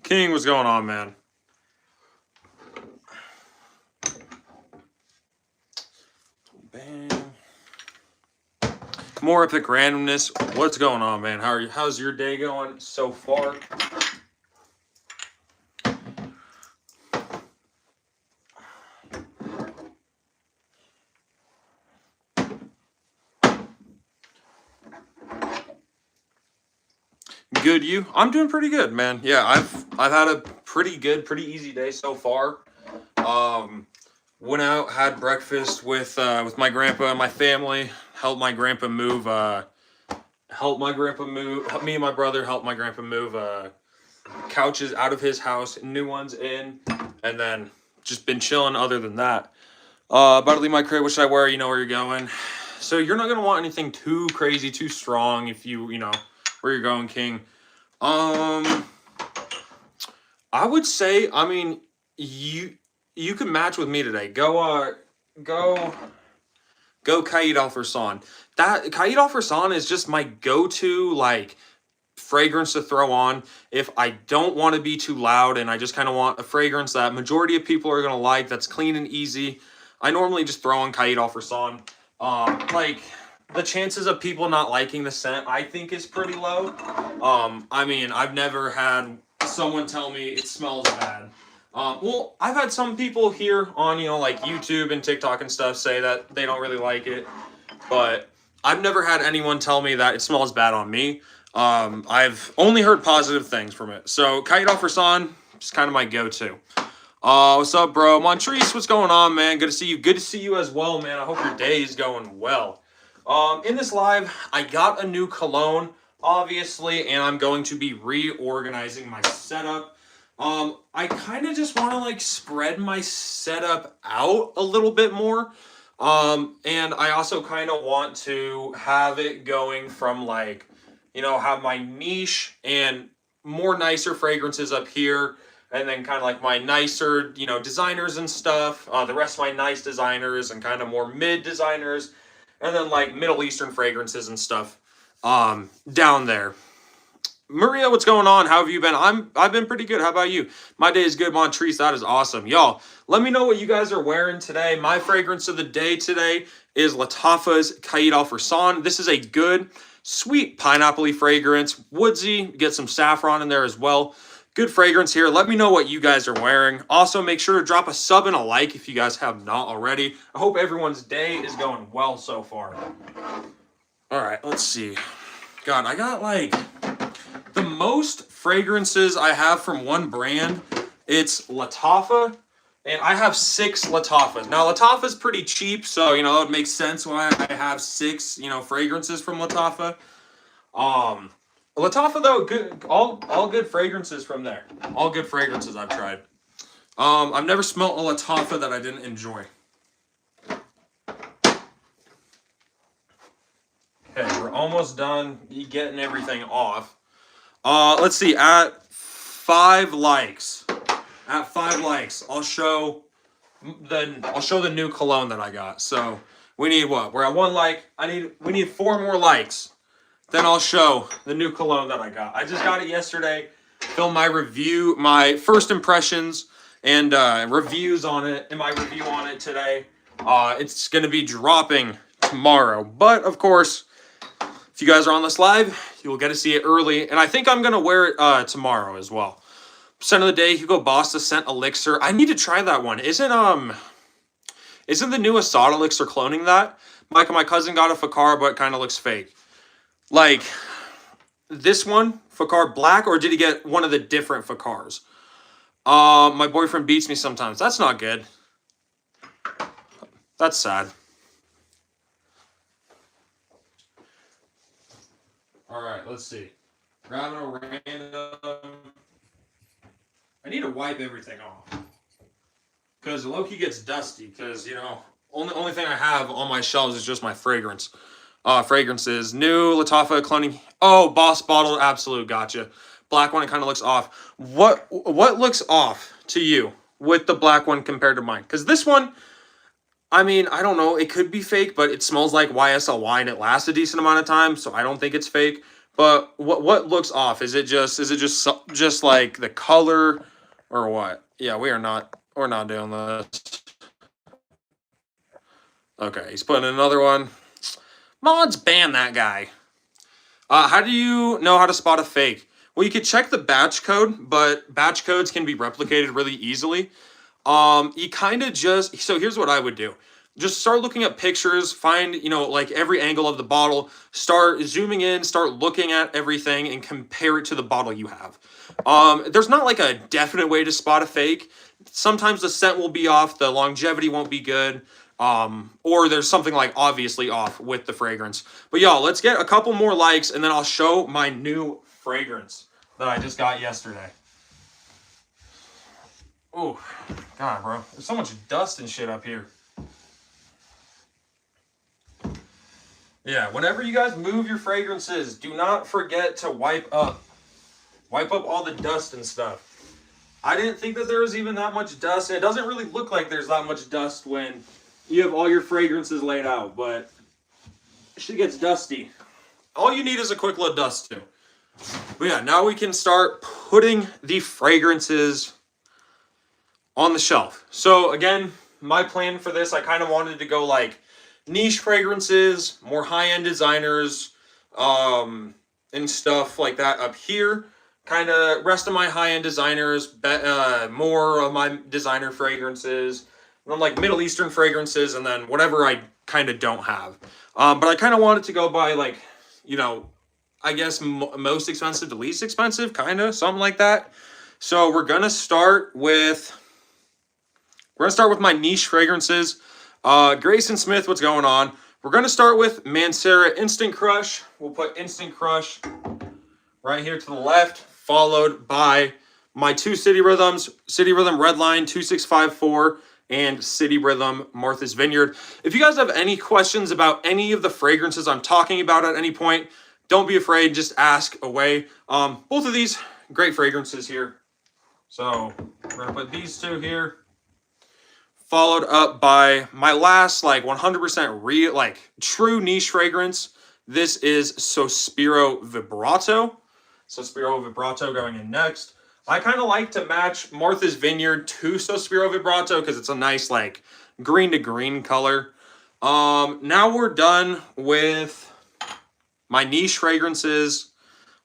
King, what's going on, man? Bam. More epic randomness. What's going on, man? How's your day going so far? Good, you? I'm doing pretty good, man. Yeah, I've had a pretty easy day so far. Um, Went out, had breakfast with my grandpa and my family. Helped my grandpa move. Help me and my brother helped my grandpa move couches out of his house, new ones in, and then just been chilling. Other than that, about to leave my crib. What should I wear? You know where you're going. So you're not gonna want anything too crazy, too strong. If you know where you're going, King. Um, I would say, I mean, you can match with me today. Go Kaid Al Farsan. That Kaid Al Farsan is just my go-to like fragrance to throw on if I don't want to be too loud and I just kind of want a fragrance that majority of people are gonna like. That's clean and easy. I normally just throw on Kaid Al Farsan. Like the chances of people not liking the scent, I think, is pretty low. I mean, I've never had someone tell me it smells bad. Well, I've had some people here on, like YouTube and TikTok and stuff say that they don't really like it, but I've never had anyone tell me that it smells bad on me. I've only heard positive things from it. So, Kaid Al Farsan is kind of my go-to. What's up, bro? Montrese, what's going on, man? Good to see you. Good to see you as well, man. I hope your day is going well. In this live, I got a new cologne, obviously, and I'm going to be reorganizing my setup. I kind of just want to like spread my setup out a little bit more. And I also kind of want to have it going from like, have my niche and more nicer fragrances up here. And then kind of like my nicer, designers and stuff. The rest of my nice designers and kind of more mid designers. And then like Middle Eastern fragrances and stuff down there. Maria, what's going on? How have you been? I've been pretty good. How about you? My day is good, Montrese. That is awesome. Y'all, let me know what you guys are wearing today. My fragrance of the day today is Lattafa's Kaid Al Farsan. This is a good, sweet pineapple-y fragrance. Woodsy. Get some saffron in there as well. Good fragrance here. Let me know what you guys are wearing. Also, make sure to drop a sub and a like if you guys have not already. I hope everyone's day is going well so far. All right, let's see. God, I got like the most fragrances I have from one brand. It's Lattafa, and I have 6 Lattafas. Now, Lattafa's pretty cheap, so, it makes sense why I have 6, fragrances from Lattafa. Lattafa, though, good, all good fragrances from there. All good fragrances I've tried. I've never smelled a Lattafa that I didn't enjoy. Okay, we're almost done getting everything off. Let's see, at 5 likes. At 5 likes, I'll show the new cologne that I got. So we need what? We're at 1 like. We need 4 more likes. Then I'll show the new cologne that I got. I just got it yesterday. Filmed my review, my first impressions and reviews on it, and my review on it today. It's gonna be dropping tomorrow. But of course, if you guys are on this live, you will get to see it early. And I think I'm gonna wear it tomorrow as well. Scent of the day, Hugo Boss the Scent Elixir. I need to try that one. Isn't the new Assad Elixir cloning that? My cousin got a Fakar, but it kind of looks fake. Like, this one, Fakar Black, or did he get one of the different Fakars? My boyfriend beats me sometimes. That's not good. That's sad. All right, let's see. Grabbing a random. I need to wipe everything off. Because Loki gets dusty. Because, only thing I have on my shelves is just my fragrances. New Lattafa cloning. Oh, Boss Bottled Absolute. Gotcha. Black one, it kind of looks off. What looks off to you with the black one compared to mine? Because this one, I mean, I don't know. It could be fake, but it smells like YSL and it lasts a decent amount of time, so I don't think it's fake. But what looks off? Is it just like the color or what? Yeah, we're not doing this. Okay, he's putting another one. Mods ban that guy. How do you know how to spot a fake? Well, you could check the batch code, but batch codes can be replicated really easily. You kind of just, so here's what I would do. Just start looking at pictures, find, like every angle of the bottle, start zooming in, start looking at everything and compare it to the bottle you have. There's not like a definite way to spot a fake. Sometimes the scent will be off, the longevity won't be good. Or there's something like obviously off with the fragrance. But y'all, let's get a couple more likes and then I'll show my new fragrance that I just got yesterday. Oh, God, bro. There's so much dust and shit up here. Yeah, whenever you guys move your fragrances, do not forget to wipe up all the dust and stuff. I didn't think that there was even that much dust. It doesn't really look like there's that much dust when you have all your fragrances laid out, but shit gets dusty. All you need is a quick little dust too. But yeah, now we can start putting the fragrances on the shelf. So again, my plan for this, I kind of wanted to go like niche fragrances, more high-end designers, and stuff like that up here. Kind of rest of my high-end designers, more of my designer fragrances, and then like Middle Eastern fragrances, and then whatever I kind of don't have. But I kind of wanted to go by like, I guess most expensive to least expensive, kind of something like that. So we're gonna start with my niche fragrances. Grayson Smith, what's going on? We're gonna start with Mancera Instant Crush. We'll put Instant Crush right here to the left, followed by my two City Rhythms, City Rhythm Redline 2654 and City Rhythm Martha's Vineyard. If you guys have any questions about any of the fragrances I'm talking about at any point, don't be afraid, just ask away. Both of these, great fragrances here. So we're gonna put these two here, followed up by my last like 100% real, like true niche fragrance. This is Sospiro Vibrato. Sospiro Vibrato going in next. I kind of like to match Martha's Vineyard to Sospiro Vibrato because it's a nice like green to green color. Now we're done with my niche fragrances.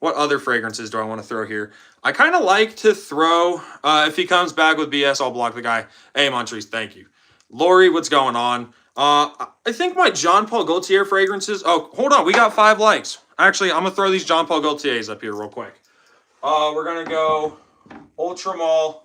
What other fragrances do I want to throw here? I kind of like to throw, if he comes back with BS, I'll block the guy. Hey, Montrese, thank you. Lori, what's going on? I think my Jean Paul Gaultier fragrances. Oh, hold on. We got 5 likes. Actually, I'm going to throw these Jean Paul Gaultiers up here real quick. We're going to go Ultramall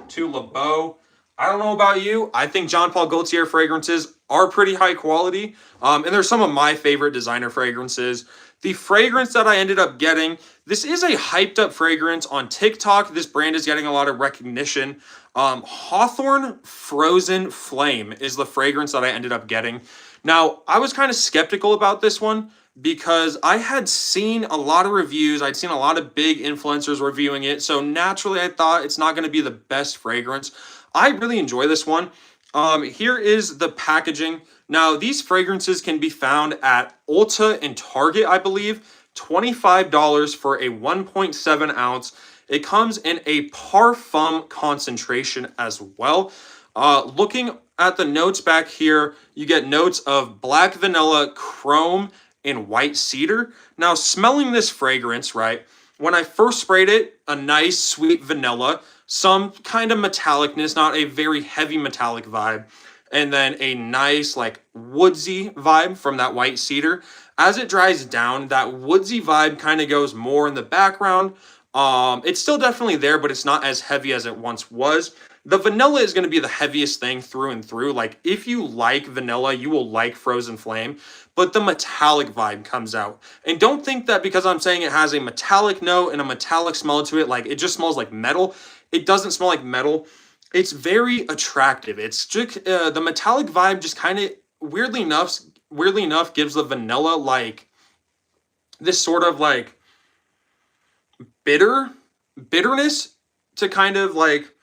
to Le Beau. I don't know about you. I think Jean Paul Gaultier fragrances are pretty high quality. And they're some of my favorite designer fragrances. The fragrance that I ended up getting, this is a hyped up fragrance on TikTok. This brand is getting a lot of recognition. Hawthorne Frozen Flame is the fragrance that I ended up getting. Now, I was kind of skeptical about this one because I had seen a lot of reviews. I'd seen a lot of big influencers reviewing it. So naturally, I thought it's not going to be the best fragrance. I really enjoy this one. Here is the packaging. Now, these fragrances can be found at Ulta and Target, I believe. $25 for a 1.7 ounce. It comes in a parfum concentration as well. Looking at the notes back here, you get notes of black vanilla, chrome, and white cedar. Now, smelling this fragrance, right, when I first sprayed it, a nice sweet vanilla, some kind of metallicness, not a very heavy metallic vibe, and then a nice like woodsy vibe from that white cedar. As it dries down, that woodsy vibe kind of goes more in the background. It's still definitely there, but it's not as heavy as it once was. The vanilla is going to be the heaviest thing through and through. Like, if you like vanilla, you will like Frozen Flame, but the metallic vibe comes out. And don't think that because I'm saying it has a metallic note and a metallic smell to it, like it just smells like metal. It doesn't smell like metal. It's very attractive. It's just, the metallic vibe just kind of weirdly enough gives the vanilla like this sort of like bitterness to kind of like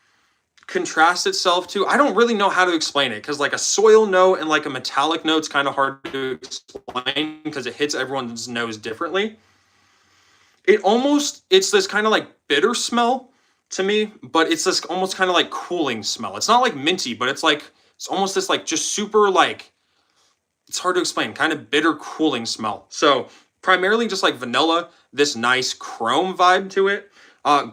contrast itself to, I don't really know how to explain it, because like a soil note and like a metallic note's kind of hard to explain because it hits everyone's nose differently. It's this kind of like bitter smell to me, but it's this almost kind of like cooling smell. It's not like minty, but it's almost this like just super like, it's hard to explain, kind of bitter cooling smell. So primarily just like vanilla, this nice chrome vibe to it.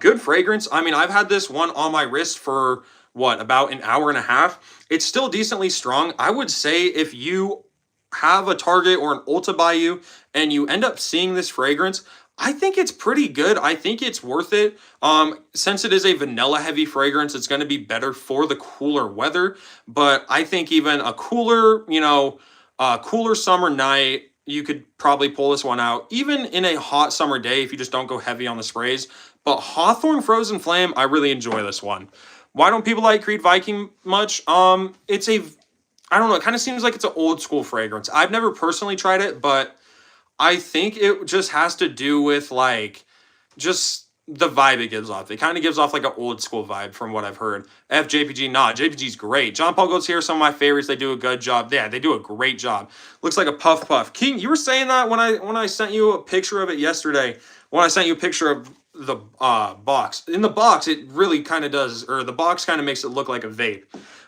Good fragrance. I mean, I've had this one on my wrist for what, about an hour and a half. It's still decently strong. I would say if you have a Target or an Ulta by you and you end up seeing this fragrance, I think it's pretty good. I think it's worth it. Since it is a vanilla heavy fragrance, it's going to be better for the cooler weather. But I think even a cooler, cooler summer night, you could probably pull this one out. Even in a hot summer day, if you just don't go heavy on the sprays. But Hawthorne Frozen Flame, I really enjoy this one. Why don't people like Creed Viking much? It's a, I don't know, it kind of seems like it's an old school fragrance. I've never personally tried it, but I think it just has to do with like just the vibe it gives off. It kind of gives off like an old school vibe from what I've heard. JPG, nah, JPG's great. John Paul Goat's here, some of my favorites. They do a good job. Yeah, they do a great job. Looks like a puff puff. King, you were saying that when I sent you a picture of it yesterday. When I sent you a picture of the box. In the box, it really kind of does, or the box kind of makes it look like a vape.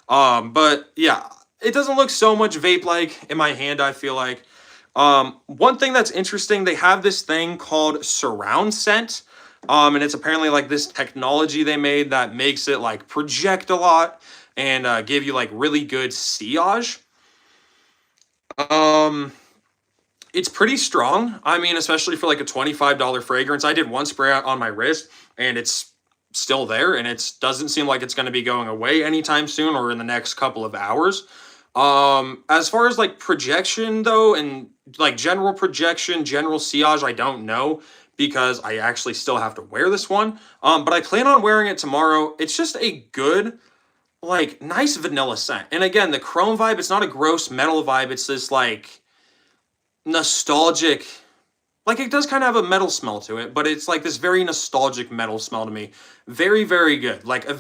But yeah, it doesn't look so much vape-like in my hand, I feel like. One thing that's interesting, they have this thing called surround scent. And it's apparently like this technology they made that makes it like project a lot and give you like really good sillage. It's pretty strong. I mean, especially for like a $25 fragrance. I did one spray out on my wrist and it's still there, and it doesn't seem like it's going to be going away anytime soon or in the next couple of hours. As far as like projection though, and like general projection, general sillage, I don't know because I actually still have to wear this one. But I plan on wearing it tomorrow. It's just a good, like nice vanilla scent. And again, the chrome vibe, it's not a gross metal vibe. It's this like nostalgic, like it does kind of have a metal smell to it, but it's like this very nostalgic metal smell to me. Very, very good. Like a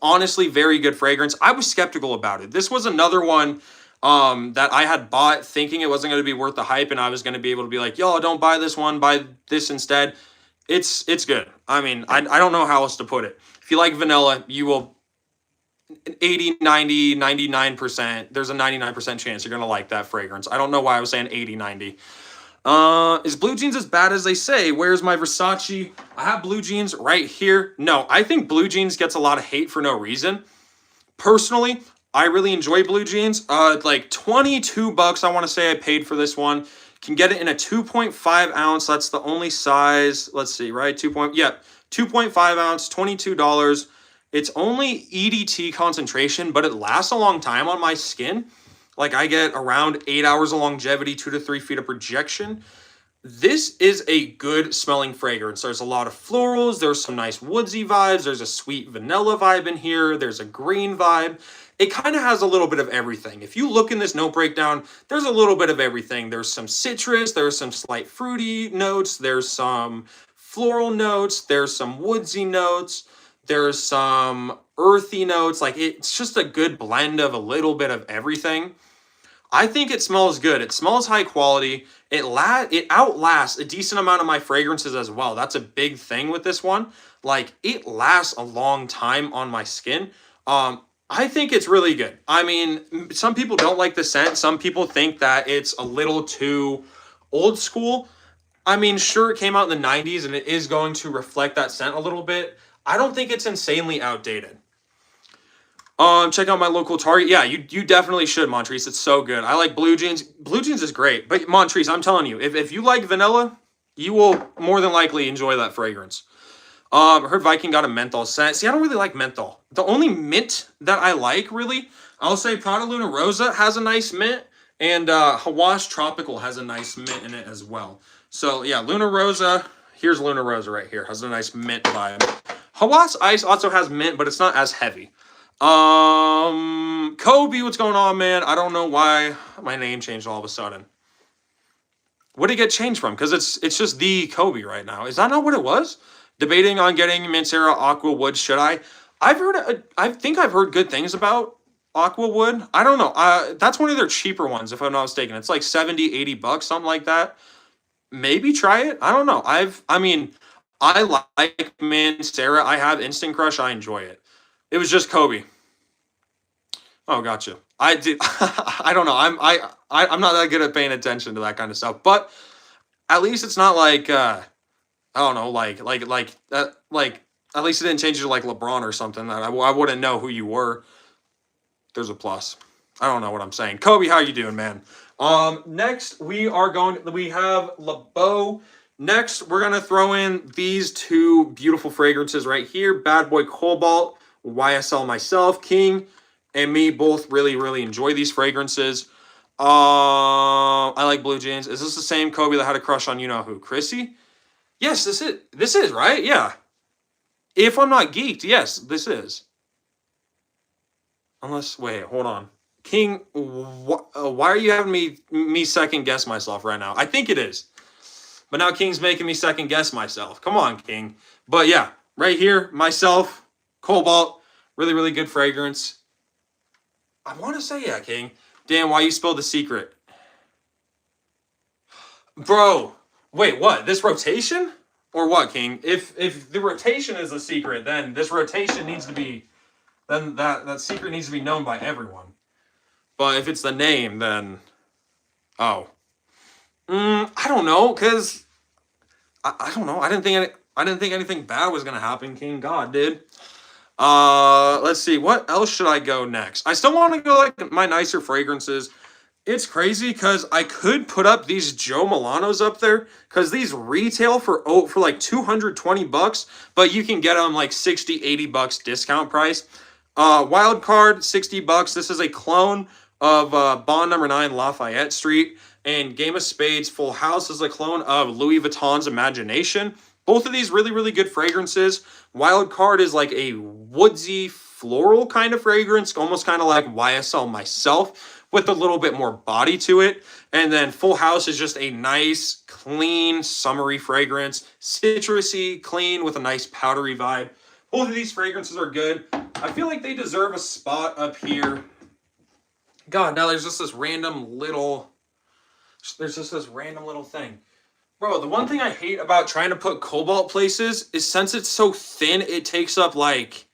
honestly very good fragrance. I was skeptical about it. This was another one that I had bought thinking it wasn't going to be worth the hype, and I was going to be able to be like, yo, don't buy this one, buy this instead. It's good. I mean, I don't know how else to put it. If you like vanilla, you will 80, 90, 99%. There's a 99% chance you're going to like that fragrance. I don't know why I was saying 80, 90. Is blue jeans as bad as they say? Where's my Versace? I have blue jeans right here. No, I think blue jeans gets a lot of hate for no reason. Personally, I really enjoy blue jeans. Like 22 bucks, I want to say I paid for this one. Can get it in a 2.5 ounce. That's the only size. Let's see, right? 2.5 ounce, $22. It's only EDT concentration, but it lasts a long time on my skin. Like I get around 8 hours of longevity, 2 to 3 feet of projection. This is a good smelling fragrance. There's a lot of florals. There's some nice woodsy vibes. There's a sweet vanilla vibe in here. There's a green vibe. It kind of has a little bit of everything. If you look in this note breakdown, there's a little bit of everything. There's some citrus. There's some slight fruity notes. There's some floral notes. There's some woodsy notes. There's some earthy notes. Like it's just a good blend of a little bit of everything. I think it smells good. It smells high quality. It outlasts a decent amount of my fragrances as well. That's a big thing with this one. Like it lasts a long time on my skin. I think it's really good. I mean, some people don't like the scent. Some people think that it's a little too old school. I mean, sure, it came out in the 90s and it is going to reflect that scent a little bit. I don't think it's insanely outdated. Check out my local Target. Yeah, you definitely should, Montrese. It's so good. I like blue jeans. Blue jeans is great. But Montrese, I'm telling you, if you like vanilla, you will more than likely enjoy that fragrance. I heard Viking got a menthol scent. See, I don't really like menthol. The only mint that I like, really, I'll say Prada Luna Rosa has a nice mint, and Hawash Tropical has a nice mint in it as well. So, yeah, Luna Rosa. Here's Luna Rosa right here. Has a nice mint vibe. Hawash Ice also has mint, but it's not as heavy. Kobe, what's going on, man? I don't know why my name changed all of a sudden. What did it get changed from? Because it's just the Kobe right now. Is that not what it was? Debating on getting Mancera Aqua Wood. Should I? I think I've heard good things about Aquawood. I don't know. That's one of their cheaper ones, if I'm not mistaken. It's like 70, 80 bucks, something like that. Maybe try it. I don't know. I mean, I like Mancera. I have Instant Crush. I enjoy it. It was just Kobe. Oh, gotcha. I did. I don't know. I'm not that good at paying attention to that kind of stuff. But at least it's not like I don't know, like at least it didn't change you to like LeBron or something. That I wouldn't know who you were. There's a plus. I don't know what I'm saying. Kobe, how you doing, man? Next we have LeBeau. Next, we're gonna throw in these two beautiful fragrances right here. Bad Boy Cobalt, YSL myself, King, and me both really enjoy these fragrances. I like blue jeans. Is this the same Kobe that had a crush on you know who? Chrissy? Yes, this is. This is, right? Yeah. If I'm not geeked, yes, this is. Unless, wait, hold on. King, why are you having me second guess myself right now? I think it is. But now King's making me second guess myself. Come on, King. But yeah, right here, myself, Cobalt, really good fragrance. I want to say, yeah, King. Damn, why you spilled the secret? Bro, wait, what? This rotation? Or what, King? If the rotation is a secret, then this rotation needs to be, then that secret needs to be known by everyone. But if it's the name, then, oh. I don't know, cause I don't know. I didn't think anything bad was gonna happen, King. God, dude. Let's see. What else should I go next? I still want to go like my nicer fragrances. It's crazy because I could put up these Joe Milanos up there because these retail for like 220 bucks, but you can get them like 60, 80 bucks discount price. Wild Card, 60 bucks. This is a clone of Bond Number 9 Lafayette Street, and Game of Spades Full House is a clone of Louis Vuitton's Imagination. Both of these really good fragrances. Wild Card is like a woodsy floral kind of fragrance, almost kind of like YSL myself, with a little bit more body to it. And then Full House is just a nice, clean, summery fragrance. Citrusy, clean, with a nice powdery vibe. Both of these fragrances are good. I feel like they deserve a spot up here. God, now there's just this random little thing. Bro, the one thing I hate about trying to put Cobalt places is since it's so thin, it takes up like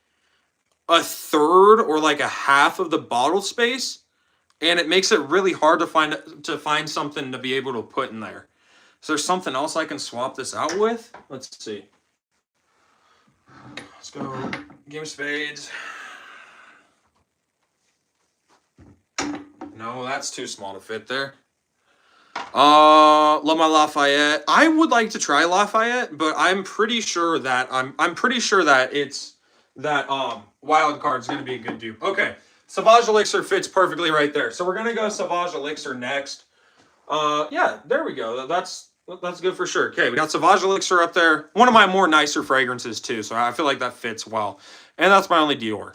a third or like a half of the bottle space. And it makes it really hard to find something to be able to put in there. Is there something else I can swap this out with? Let's see. Let's go Game of Spades. No, that's too small to fit there. Love my Lafayette. I would like to try Lafayette, but I'm pretty sure that it's that Wild Card's gonna be a good dupe. Okay. Sauvage Elixir fits perfectly right there. So we're going to go Sauvage Elixir next. Yeah, there we go. That's good for sure. Okay, we got Sauvage Elixir up there. One of my more nicer fragrances too, so I feel like that fits well. And that's my only Dior.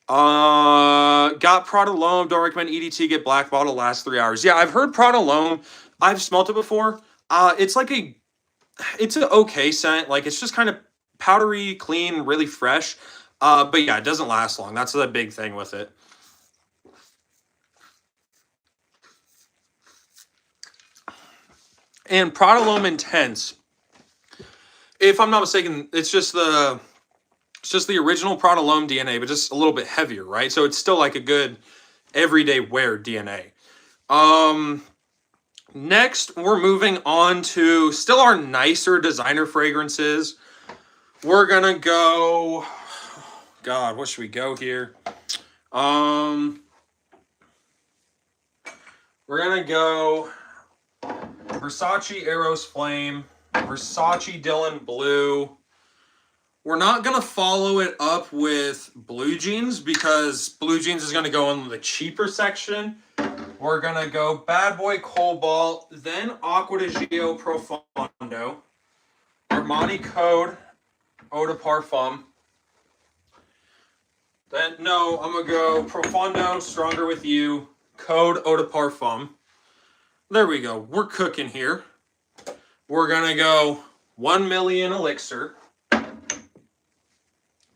Got Prada L'Homme. Don't recommend EDT. Get Black Bottle. Last 3 hours. Yeah, I've heard Prada L'Homme. I've smelt it before. It's an okay scent. Like, it's just kind of powdery, clean, really fresh. But yeah, it doesn't last long. That's the big thing with it. And Prada L'Homme Intense, if I'm not mistaken, it's just the original Prada L'Homme DNA, but just a little bit heavier, right? So it's still like a good everyday wear DNA. Next, we're moving on to still our nicer designer fragrances. We're gonna go. God, what should we go here? We're gonna go Versace Eros Flame, Versace Dylan Blue. We're not gonna follow it up with Blue Jeans because Blue Jeans is gonna go in the cheaper section. We're gonna go Bad Boy Cobalt, then Acqua di Gio Profondo, Armani Code Eau de Parfum. Then, no, I'm going to go Profondo, Stronger With You, Code Eau de Parfum. There we go. We're cooking here. We're going to go 1 million Elixir,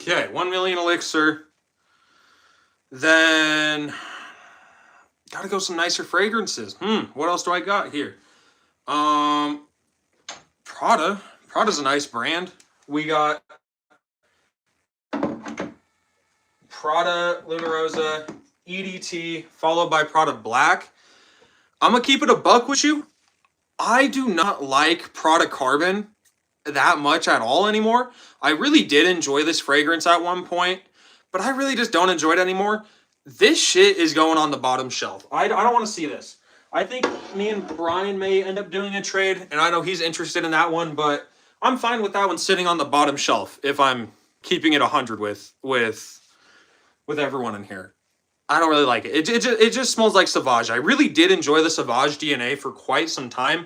Okay, 1 million elixir. Then gotta go some nicer fragrances. What else do I got here? Prada. Prada's a nice brand. We got Prada Luna Rosa, EDT, followed by Prada Black. I'm gonna keep it a buck with you. I do not like Prada Carbon that much at all anymore. I really did enjoy this fragrance at one point, but I really just don't enjoy it anymore. This shit is going on the bottom shelf. I don't want to see this. I think me and Brian may end up doing a trade, and I know he's interested in that one, but I'm fine with that one sitting on the bottom shelf if I'm keeping it 100 with everyone in here. I don't really like it. It just smells like Sauvage. I really did enjoy the Sauvage DNA for quite some time.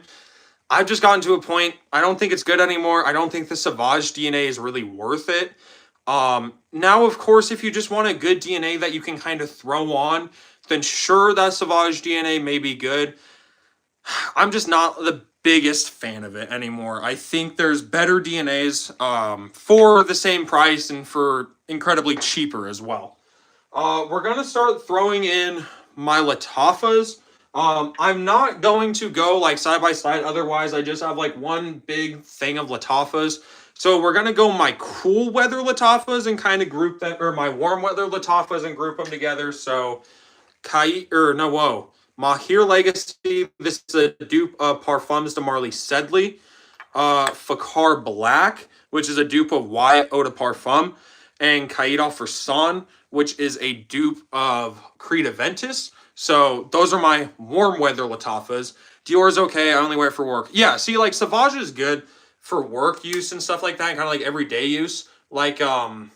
I've just gotten to a point, I don't think it's good anymore. I don't think the Sauvage DNA is really worth it. Now, of course, if you just want a good DNA that you can kind of throw on, then sure, that Sauvage DNA may be good. I'm just not the biggest fan of it anymore. I think there's better DNAs for the same price and for incredibly cheaper as well. We're going to start throwing in my Latafas. I'm not going to go like side by side. Otherwise, I just have like one big thing of Latafas. So we're going to go my cool weather Latafas and kind of group them, or my warm weather Latafas and group them together. So Mahir Legacy. This is a dupe of Parfums de Marly Sedley. Fakar Black, which is a dupe of Wyatt Eau de Parfum. And Caïd for Son, which is a dupe of Creed Aventus. So those are my warm weather Latafas. Dior's okay. I only wear it for work. Yeah, see, like Sauvage is good for work use and stuff like that, kind of like everyday use. Product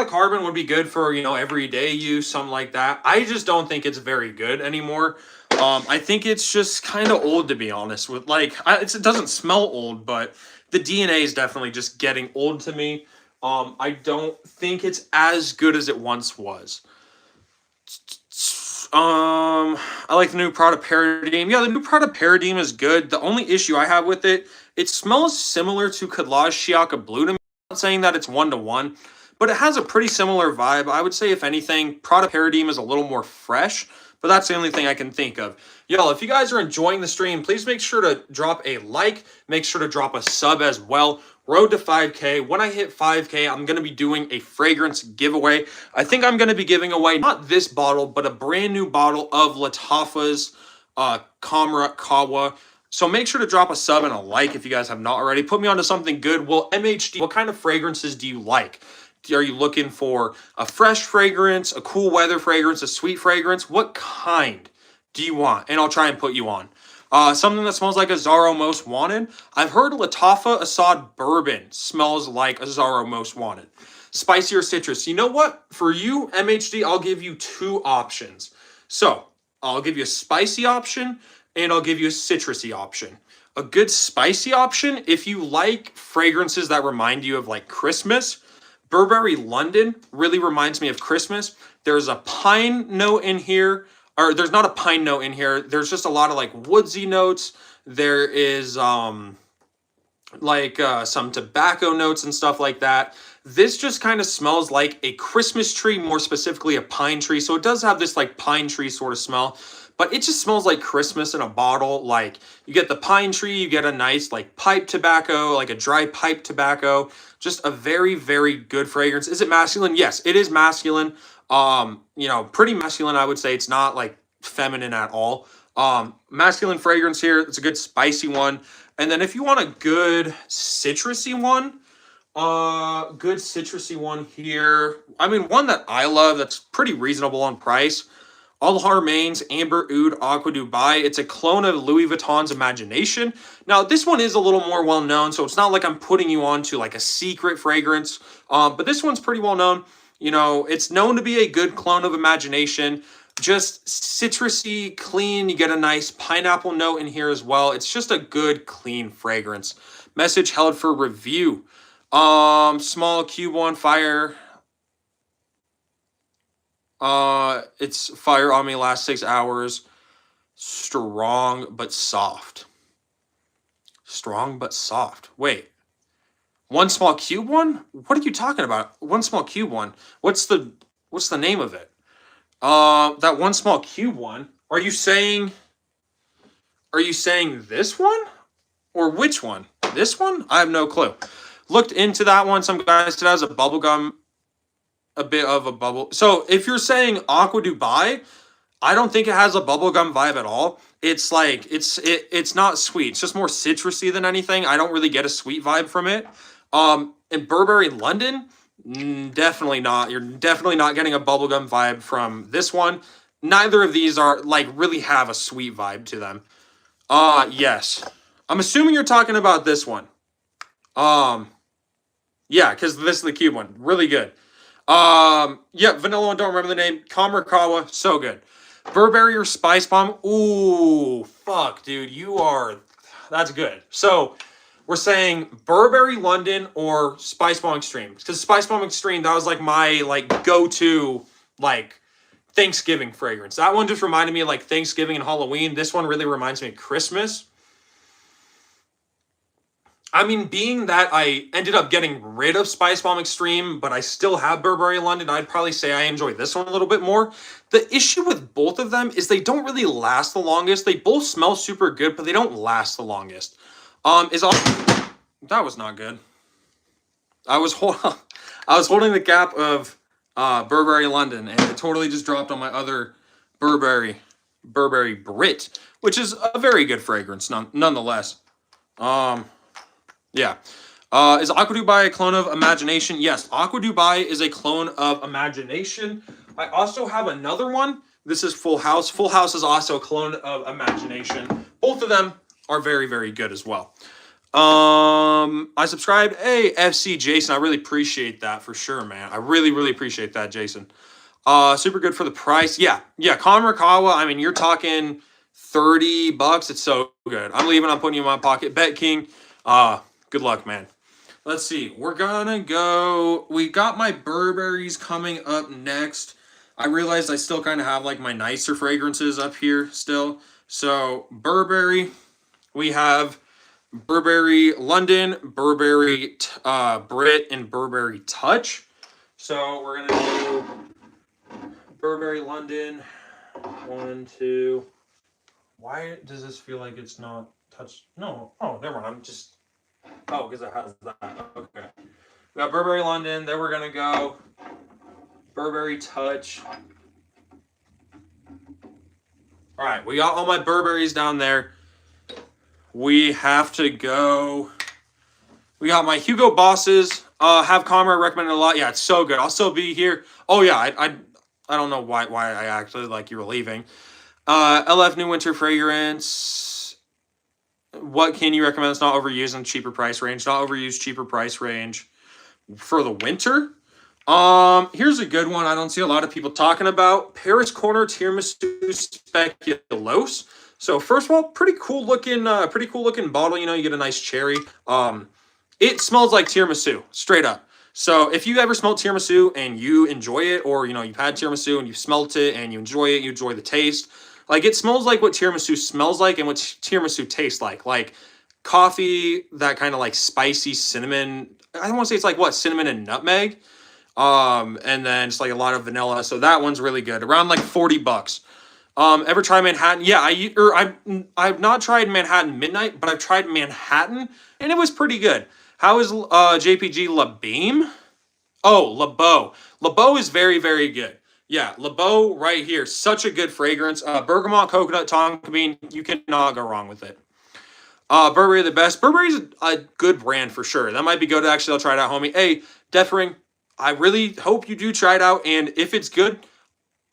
Carbon would be good for, everyday use, something like that. I just don't think it's very good anymore. I think it's just kind of old, to be honest. With it doesn't smell old, but the DNA is definitely just getting old to me. I don't think it's as good as it once was. I like the new Prada Paradigm. Yeah, the new Prada Paradigm is good. The only issue I have with it, it smells similar to Cadlage Chiaka Blue to me. I'm not saying that it's 1-to-1, but it has a pretty similar vibe. I would say, if anything, Prada Paradigm is a little more fresh, but that's the only thing I can think of. Y'all, if you guys are enjoying the stream, please make sure to drop a like. Make sure to drop a sub as well. Road to 5K. When I hit 5K, I'm going to be doing a fragrance giveaway. I think I'm going to be giving away not this bottle, but a brand new bottle of Latafas Kamra Kawa. So make sure to drop a sub and a like if you guys have not already. Put me onto something good. Well, MHD, what kind of fragrances do you like? Are you looking for a fresh fragrance, a cool weather fragrance, a sweet fragrance? What kind do you want? And I'll try and put you on. Something that smells like a Zaro Most Wanted. I've heard Latafa Assad Bourbon smells like a Zaro Most Wanted. Spicy or citrus. You know what? For you, MHD, I'll give you two options. So, I'll give you a spicy option, and I'll give you a citrusy option. A good spicy option, if you like fragrances that remind you of like Christmas, Burberry London really reminds me of Christmas. There's a pine note in here. Or there's not a pine note in here. There's just a lot of like woodsy notes. There is some tobacco notes and stuff like that. This just kind of smells like a Christmas tree, more specifically a pine tree. So it does have this like pine tree sort of smell, but it just smells like Christmas in a bottle. Like you get the pine tree, you get a nice like pipe tobacco, like a dry pipe tobacco. Just a very, very good fragrance. Is it masculine? Yes, it is masculine. Pretty masculine, I would say. It's not like feminine at all. Masculine fragrance here. It's a good spicy one. And then if you want a good citrusy one here. I mean, one that I love that's pretty reasonable on price. All Harmain's Amber Oud Aqua Dubai. It's a clone of Louis Vuitton's Imagination. Now, this one is a little more well-known, so it's not like I'm putting you on to like a secret fragrance. But this one's pretty well-known. It's known to be a good clone of Imagination. Just citrusy, clean. You get a nice pineapple note in here as well. It's just a good, clean fragrance. Message held for review. Small cube on fire. It's fire on me last 6 hours. Strong but soft. Strong but soft. Wait. One small cube one? What are you talking about? One small cube one. What's the name of it? That one small cube one. Are you saying this one? Or which one? This one? I have no clue. Looked into that one. Some guys said it has a bubble gum, a bit of a bubble. So if you're saying Aqua Dubai, I don't think it has a bubblegum vibe at all. It's like it's not sweet. It's just more citrusy than anything. I don't really get a sweet vibe from it. In Burberry London, definitely not. You're definitely not getting a bubblegum vibe from this one. Neither of these are like really have a sweet vibe to them. Yes. I'm assuming you're talking about this one. Um, yeah, because this is the cube one. Really good. Yeah, vanilla one, don't remember the name. Kamarakawa, so good. Burberry or Spice Bomb? Ooh, fuck, dude, that's good. So we're saying Burberry London or Spice Bomb Extreme, because Spice Bomb Extreme, that was like my like go-to like Thanksgiving fragrance. That one just reminded me of like Thanksgiving and Halloween. This one really reminds me of Christmas. I mean, being that I ended up getting rid of Spice Bomb Extreme, but I still have Burberry London, I'd probably say I enjoy this one a little bit more. The issue with both of them is they don't really last the longest. They both smell super good, but they don't last the longest. Is all that was not good. I was I was holding the cap of Burberry London, and it totally just dropped on my other Burberry Brit, which is a very good fragrance nonetheless. Um, Yeah. Is Aqua Dubai a clone of Imagination? Yes, Aqua Dubai is a clone of Imagination. I also have another one. This is Full House. Full House is also a clone of Imagination. Both of them are very, very good as well. I subscribed. Hey, FC Jason, I really appreciate that for sure, man. I really, really appreciate that, Jason. Super good for the price. Yeah. Kamarakawa. I mean, you're talking $30. It's so good. I'm leaving. I'm putting you in my pocket. Bet King. Good luck, man. Let's see. We're gonna go. We got my Burberrys coming up next. I realized I still kind of have like my nicer fragrances up here still. So Burberry, we have Burberry London, Burberry Brit, and Burberry Touch. So we're gonna do Burberry London. 1, 2. Why does this feel like it's not touched? No. Oh, never mind. I'm just. Oh, because it has that. Okay. We got Burberry London. Then we're going to go Burberry Touch. All right. We got all my Burberrys down there. We have to go. We got my Hugo Bosses. Have Conrad recommended a lot. Yeah, it's so good. I'll still be here. Oh, yeah. I don't know why I actually like you were leaving. LF New Winter Fragrance. What can you recommend that's not overused in cheaper price range? Not overused, cheaper price range for the winter. Here's a good one I don't see a lot of people talking about. Paris Corner Tiramisu Speculoos. So first of all, pretty cool looking bottle. You know, you get a nice cherry. It smells like tiramisu, straight up. So if you ever smelled tiramisu and you enjoy it, or you know you've had tiramisu and you've smelt it and you enjoy it, you enjoy the taste. Like it smells like what tiramisu smells like and what tiramisu tastes like. Like coffee, that kind of like spicy cinnamon. I don't want to say it's like what cinnamon and nutmeg. And then just like a lot of vanilla. So that one's really good. Around like $40. Ever try Manhattan? Yeah, I've not tried Manhattan Midnight, but I've tried Manhattan and it was pretty good. How is JPG La Beam? Oh, LeBeau. LeBeau is very, very good. Yeah, LeBeau right here. Such a good fragrance. Bergamot, coconut, tonka bean. You cannot go wrong with it. Burberry the best. Burberry's a good brand for sure. That might be good. Actually, I'll try it out, homie. Hey, Defering, I really hope you do try it out. And if it's good,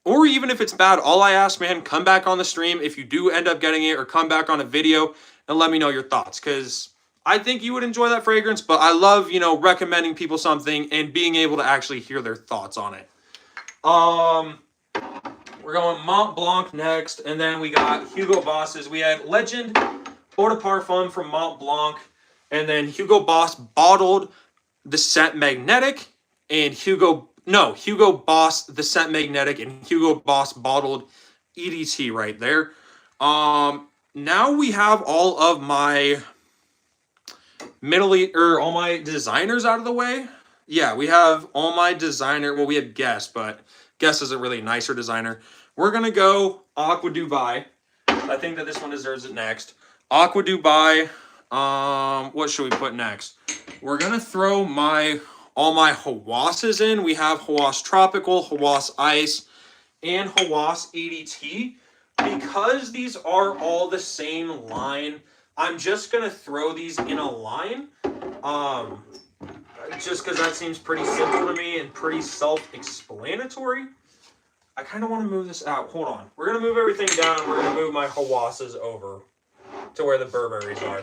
or even if it's bad, all I ask, man, come back on the stream if you do end up getting it, or come back on a video and let me know your thoughts. Because I think you would enjoy that fragrance, but I love, you know, recommending people something and being able to actually hear their thoughts on it. We're going Mont Blanc next, and then we got Hugo Boss's. We had Legend Eau de Parfum from Mont Blanc, and then Hugo Boss bottled the Scent Magnetic, and Hugo Boss the Scent Magnetic, and Hugo Boss bottled EDT right there. Now we have all of my all my designers out of the way. Yeah, we have all my designer. Well, we have Guess, but Guess is a really nicer designer. We're gonna go Aqua Dubai. I think that this one deserves it next. Aqua Dubai. What should we put next? We're gonna throw all my Hawasses in. We have Hawass Tropical, Hawass Ice, and Hawass ADT. Because these are all the same line, I'm just gonna throw these in a line. Just because that seems pretty simple to me and pretty self-explanatory. I kind of want to move this out. Hold on. We're going to move everything down and we're going to move my Hawasses over to where the Burberrys are.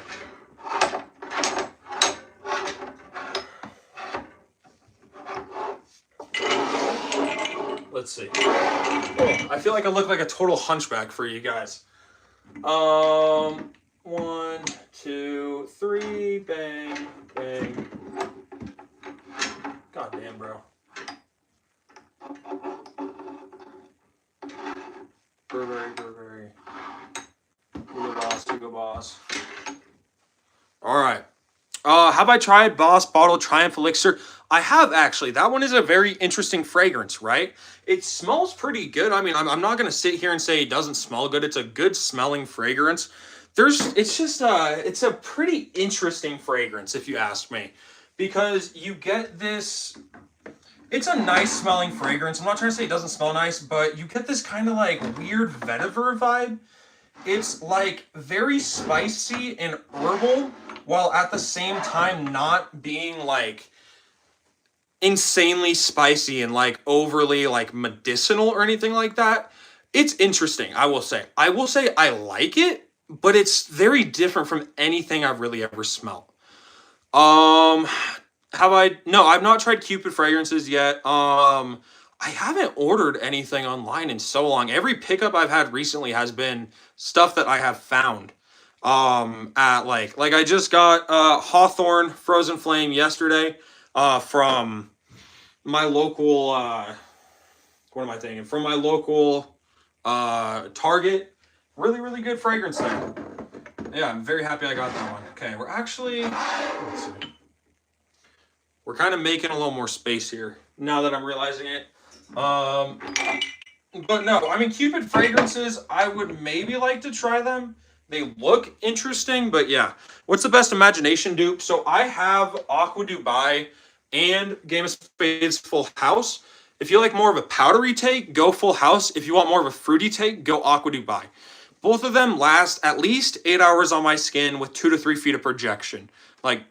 Let's see. Oh, I feel like I look like a total hunchback for you guys. 1, 2, 3, bang, bang. God damn, bro. Burberry. Hugo Boss. All right. Have I tried Boss Bottle Triumph Elixir? I have, actually. That one is a very interesting fragrance, right? It smells pretty good. I mean, I'm not going to sit here and say it doesn't smell good. It's a good smelling fragrance. It's a pretty interesting fragrance, if you ask me. Because you get this, it's a nice smelling fragrance. I'm not trying to say it doesn't smell nice, but you get this kind of like weird vetiver vibe. It's like very spicy and herbal, while at the same time not being like insanely spicy and like overly like medicinal or anything like that. It's interesting, I will say. I like it, but it's very different from anything I've really ever smelled. No, I've not tried Cupid fragrances yet. I haven't ordered anything online in so long. Every pickup I've had recently has been stuff that I have found. At like I just got Hawthorne Frozen Flame yesterday from my local what am I thinking? From my local Target. Really, really good fragrance there. Yeah, I'm very happy I got that one. Okay, we're actually, let's see. We're kind of making a little more space here now that I'm realizing it. But no, I mean, Cupid fragrances, I would maybe like to try them. They look interesting, but yeah. What's the best imagination dupe? So I have Aqua Dubai and Game of Spades Full House. If you like more of a powdery take, go Full House. If you want more of a fruity take, go Aqua Dubai. Both of them last at least 8 hours on my skin with 2 to 3 feet of projection. Like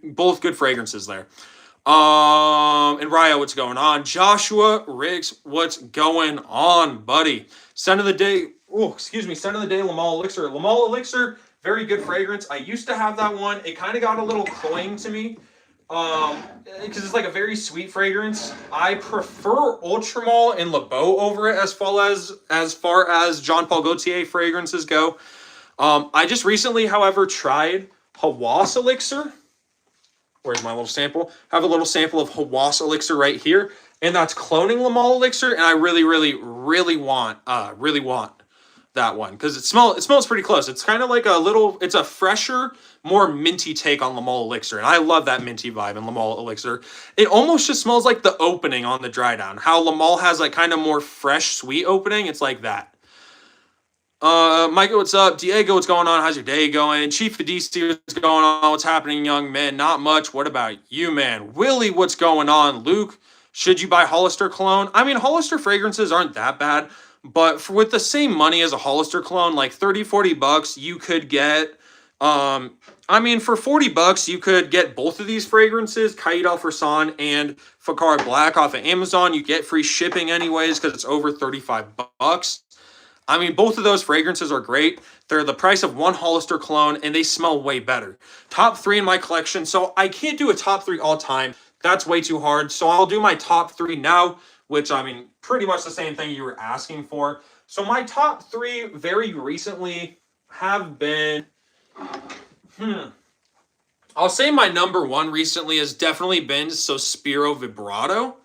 both good fragrances there. And Raya, what's going on? Joshua Riggs, what's going on, buddy? Scent of the day, Scent of the day, Lamal Elixir. Lamal Elixir, very good fragrance. I used to have that one. It kind of got a little cloying to me. Because it's like a very sweet fragrance. I prefer Ultramol and LeBeau over it as far as Jean Paul Gaultier fragrances go. I just recently, however, tried Hawass Elixir. Where's my little sample? I have a little sample of Hawass Elixir right here, and that's cloning Lamal Elixir, and I really, really, really want that one because it smells pretty close. It's kind of like it's a fresher, more minty take on Lamal Elixir, and I love that minty vibe in Lamal Elixir. It almost just smells like the opening on the dry down. How Lamal has like kind of more fresh, sweet opening. It's like that. Michael, what's up? Diego, what's going on? How's your day going? Chief of DC, what's going on? What's happening, young men? Not much. What about you, man? Willie, what's going on? Luke, should you buy Hollister cologne? I mean, Hollister fragrances aren't that bad, but with the same money as a Hollister cologne, like $30-40, you could get, for $40, you could get both of these fragrances, Cahiers d'Alfresson and Fakar Black off of Amazon. You get free shipping anyways because it's over $35. I mean, both of those fragrances are great. They're the price of one Hollister cologne, and they smell way better. Top 3 in my collection, so I can't do a top 3 all time. That's way too hard. So I'll do my top 3 now, which, I mean, pretty much the same thing you were asking for. So my top 3 very recently have been, I'll say my number 1 recently has definitely been Sospiro Vibrato.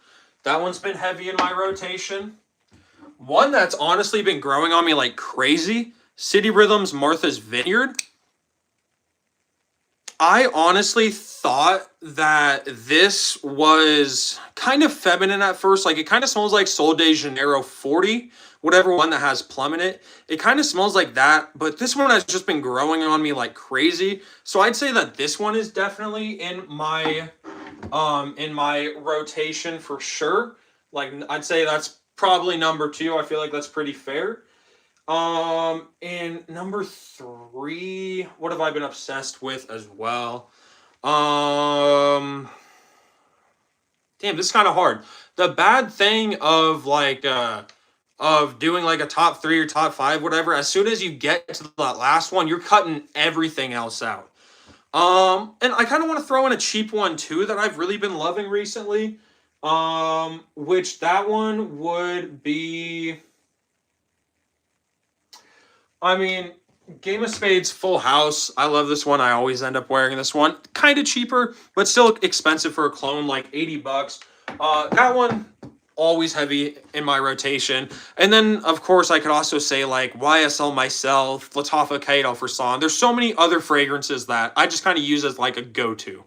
That one's been heavy in my rotation. One that's honestly been growing on me like crazy, City Rhythms Martha's Vineyard. I honestly thought that this was kind of feminine at first. Like, it kind of smells like Sol de Janeiro 40, whatever one that has plum in it. It kind of smells like that, but this one has just been growing on me like crazy. So I'd say that this one is definitely in my rotation for sure. Like, I'd say that's probably number 2. I feel like that's pretty fair. And number 3, what have I been obsessed with as well? Damn, this is kind of hard. The bad thing of of doing like a top 3 or top 5, whatever, as soon as you get to that last one, you're cutting everything else out. And I kind of want to throw in a cheap one too that I've really been loving recently. Which that one would be, I mean, Game of Spades Full House. I love this one. I always end up wearing this one. Kind of cheaper, but still expensive for a clone, like $80. That one always heavy in my rotation. And then, of course, I could also say like YSL Myself, Lattafa Kite for Son. There's so many other fragrances that I just kind of use as like a go-to.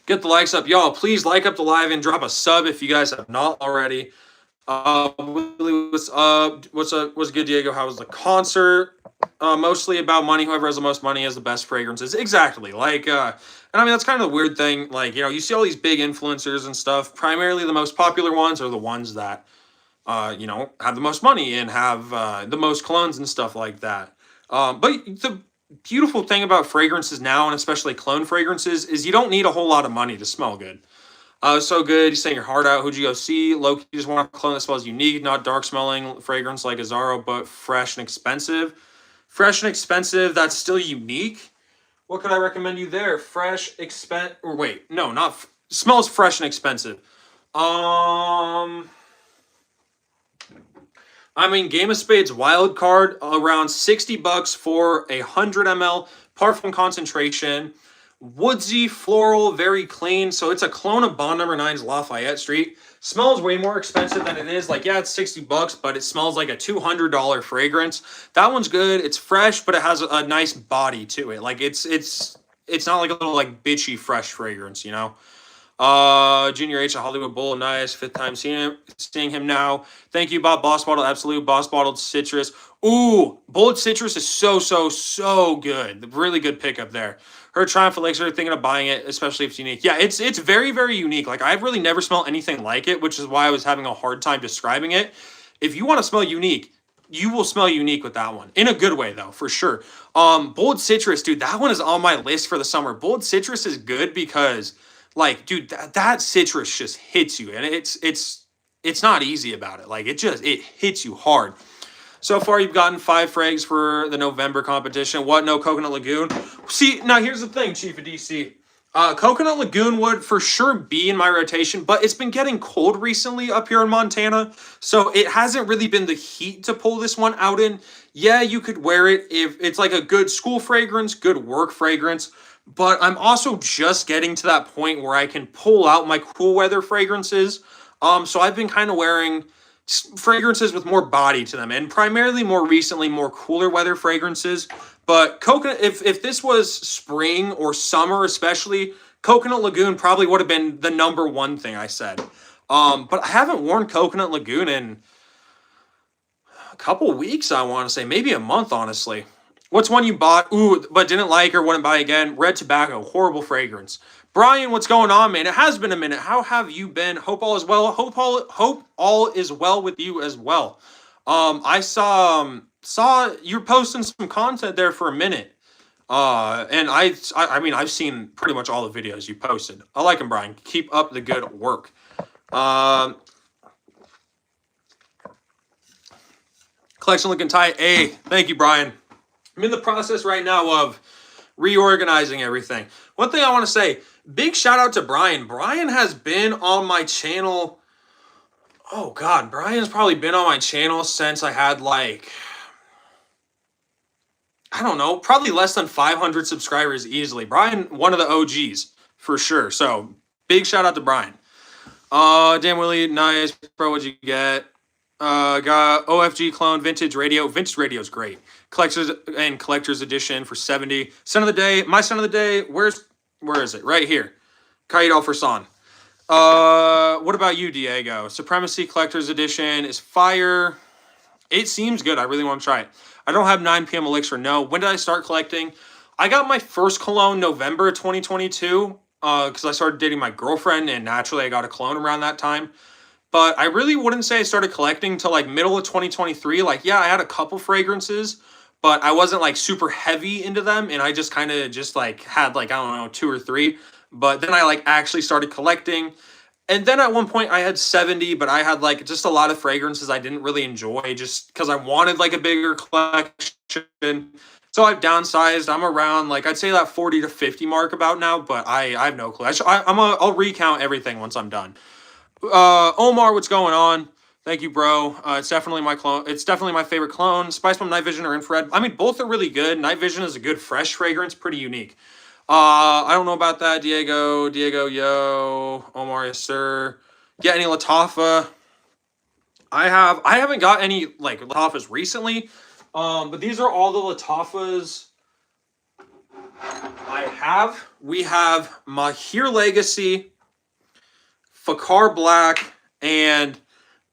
Get the likes up, y'all. Please like up the live and drop a sub if you guys have not already. Willie, what's up? What's good, Diego? How was the concert? Mostly about money. Whoever has the most money has the best fragrances. Exactly. Like, and I mean, that's kind of the weird thing. Like, you know, you see all these big influencers and stuff. Primarily the most popular ones are the ones that, you know, have the most money and have the most clones and stuff like that. But the beautiful thing about fragrances now, and especially clone fragrances, is you don't need a whole lot of money to smell good. So good. You're saying your heart out. Who'd you go see? Loki, you just want a clone that smells unique, not dark smelling fragrance like Azaro, but fresh and expensive. Fresh and expensive, that's still unique. What could I recommend you there? Fresh, or wait, no, not, smells fresh and expensive. I mean, Game of Spades Wild Card, around $60 for 100 ml parfum concentration. Woodsy, floral, very clean. So it's a clone of Bond Number 9's Lafayette Street. Smells way more expensive than it is. Like, yeah, it's $60, but it smells like a $200 fragrance. That one's good. It's fresh, but it has a nice body to it. Like, it's not like a little like bitchy fresh fragrance, you know. Junior H, a Hollywood Bowl, nice. 5th time seeing him now. Thank you, Bob. Boss Bottle, absolute. Boss Bottled Citrus. Ooh, Bold Citrus is so good. Really good pickup there. Her Triumph Elixir, thinking of buying it, especially if it's unique. Yeah, it's very, very unique. Like, I've really never smelled anything like it, which is why I was having a hard time describing it. If you want to smell unique, you will smell unique with that one. In a good way, though, for sure. Bold Citrus, dude, that one is on my list for the summer. Bold Citrus is good because, like, dude, that citrus just hits you, and it's not easy about it. Like, it hits you hard. So far, you've gotten 5 frags for the November competition. What? No Coconut Lagoon? See, now here's the thing, Chief of DC. Coconut Lagoon would for sure be in my rotation, but it's been getting cold recently up here in Montana, so it hasn't really been the heat to pull this one out in. Yeah, you could wear it if it's like a good school fragrance, good work fragrance, but I'm also just getting to that point where I can pull out my cool weather fragrances. So I've been kind of wearing fragrances with more body to them, and primarily more recently more cooler weather fragrances. But coconut, if this was spring or summer especially, Coconut Lagoon probably would have been the number 1 thing I said. But I haven't worn Coconut Lagoon in a couple weeks, I want to say, maybe a month, honestly. What's one you bought but didn't like or wouldn't buy again? Red Tobacco, horrible fragrance. Brian, what's going on, man? It has been a minute. How have you been? Hope all is well. Hope all is well with you as well. I saw you're posting some content there for a minute. And I mean, I've seen pretty much all the videos you posted. I like them, Brian. Keep up the good work. Collection looking tight. Hey, thank you, Brian. I'm in the process right now of reorganizing everything. One thing I want to say, big shout out to Brian. Brian has been on my channel. Oh God, Brian's probably been on my channel since I had like, I don't know, probably less than 500 subscribers easily. Brian, one of the OGs for sure. So big shout out to Brian. Dan Willie, nice, bro. What'd you get? Got OFG clone vintage radio. Vintage radio is great. Collector's edition for 70. Son of the day. My son of the day. Where is it? Right here. Kaid Alferson. What about you, Diego? Supremacy Collector's Edition is fire. It seems good. I really want to try it. I don't have 9 p.m. Elixir. No. When did I start collecting? I got my first cologne November 2022 because I started dating my girlfriend, and naturally I got a cologne around that time. But I really wouldn't say I started collecting till like middle of 2023. Like, yeah, I had a couple fragrances, but I wasn't like super heavy into them, and I just kind of just like had like, I don't know, 2 or 3. But then I like actually started collecting. And then at one point I had 70, but I had like just a lot of fragrances I didn't really enjoy just because I wanted like a bigger collection. So I've downsized. I'm around like I'd say that 40 to 50 mark about now, but I have no clue. I'll recount everything once I'm done. Omar, what's going on? Thank you, bro. It's definitely my clone. It's definitely my favorite clone. Spice Bomb Night Vision or Infrared. I mean, both are really good. Night Vision is a good fresh fragrance, pretty unique. I don't know about that, Diego. Diego, yo. Omar, yes, sir. Get any Latafa? I haven't got any like Latafas recently. But these are all the Latafas I have. We have Mahir Legacy, Fakar Black, and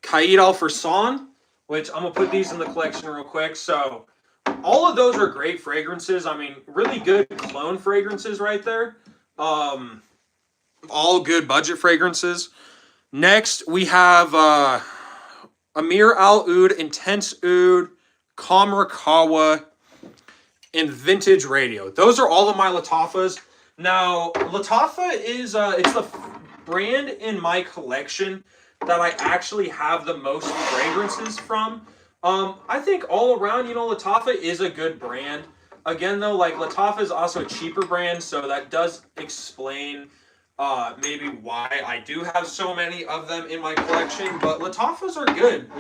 Kaid Alferson, which I'm gonna put these in the collection real quick. So all of those are great fragrances. I mean, really good clone fragrances right there. All good budget fragrances. Next, we have Amir Al Oud, Intense Oud, Kamarakawa, and Vintage Radio. Those are all of my Latafas. Now, Latafa is it's the brand in my collection that I actually have the most fragrances from. I think all around, Latafa is a good brand. Again, though, like Latafa is also a cheaper brand, so that does explain maybe why I do have so many of them in my collection. But Latafas are good,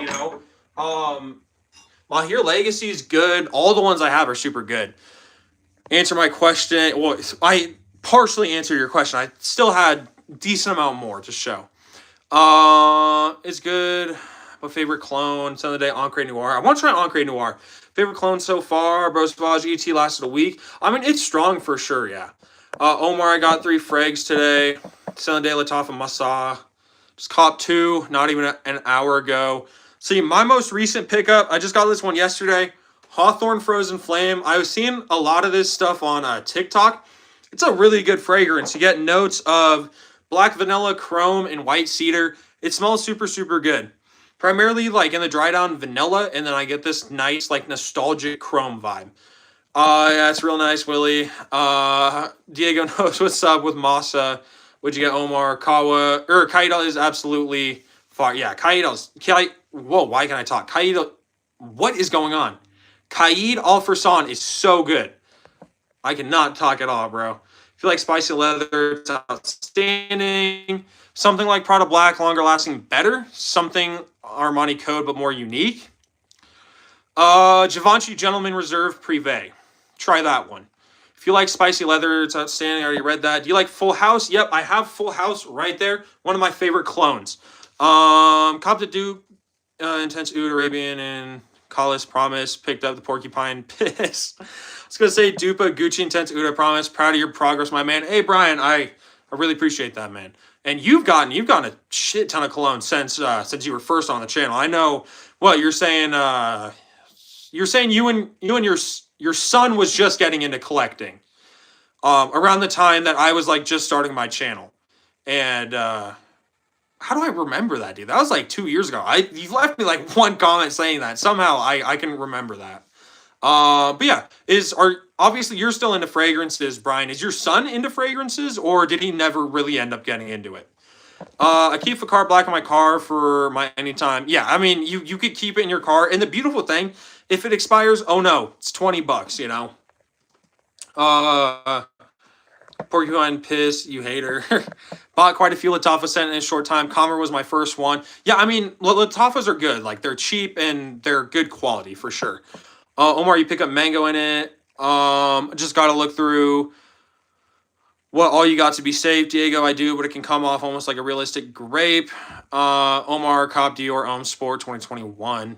Mahir Legacy is good. All the ones I have are super good. Answer my question. Well, I partially answered your question. I still had a decent amount more to show. It's good. My favorite clone, Sun of the Day, Ancre Noir. I want to try Ancre Noir. Favorite clone so far, Bro Sauvage ET lasted a week. I mean, it's strong for sure, yeah. Omar, I got 3 frags today. Sun of the Day, Latafa, Massa. Just caught 2, not even an hour ago. See, my most recent pickup, I just got this one yesterday. Hawthorne Frozen Flame. I was seeing a lot of this stuff on TikTok. It's a really good fragrance. You get notes of black vanilla, chrome, and white cedar. It smells super, super good. Primarily like in the dry down vanilla, and then I get this nice like nostalgic chrome vibe. Yeah, it's real nice, Willie. Diego knows what's up with Masa. What'd you get, Omar? Kaida is absolutely far. Yeah, whoa, why can I talk? Kaida, what is going on? Kaid Alferson is so good. I cannot talk at all, bro. If you like spicy leather, it's outstanding. Something like Prada Black, longer lasting, better. Something Armani Code, but more unique. Givenchy Gentleman Reserve Privé. Try that one. If you like spicy leather, it's outstanding. I already read that. Do you like Full House? Yep, I have Full House right there. One of my favorite clones. Cop to Duke, Intense Oud, Arabian, and Collis Promise. Picked up the Porcupine Piss. I was going to say Dupa, Gucci, Intense Oud, I promise. Proud of your progress, my man. Hey, Brian, I really appreciate that, man. And you've gotten a shit ton of cologne since you were first on the channel. I know what you're saying. You're saying you and your son was just getting into collecting around the time that I was like just starting my channel. And how do I remember that, dude? That was like 2 years ago. You left me like one comment saying that. Somehow I can remember that. But yeah, obviously you're still into fragrances, Brian. Is your son into fragrances, or did he never really end up getting into it? I keep a car black in my car for my anytime. Yeah, I mean, you could keep it in your car. And the beautiful thing, if it expires, oh no, it's $20, Porcupine Piss, you hater. Bought quite a few Latafa scent in a short time. Commer was my first one. Yeah, I mean, Latafas are good. Like, they're cheap and they're good quality for sure. Omar, you pick up mango in it. Just got to look through. What all you got to be safe, Diego? I do, but it can come off almost like a realistic grape. Omar Cop Dior Sport 2021.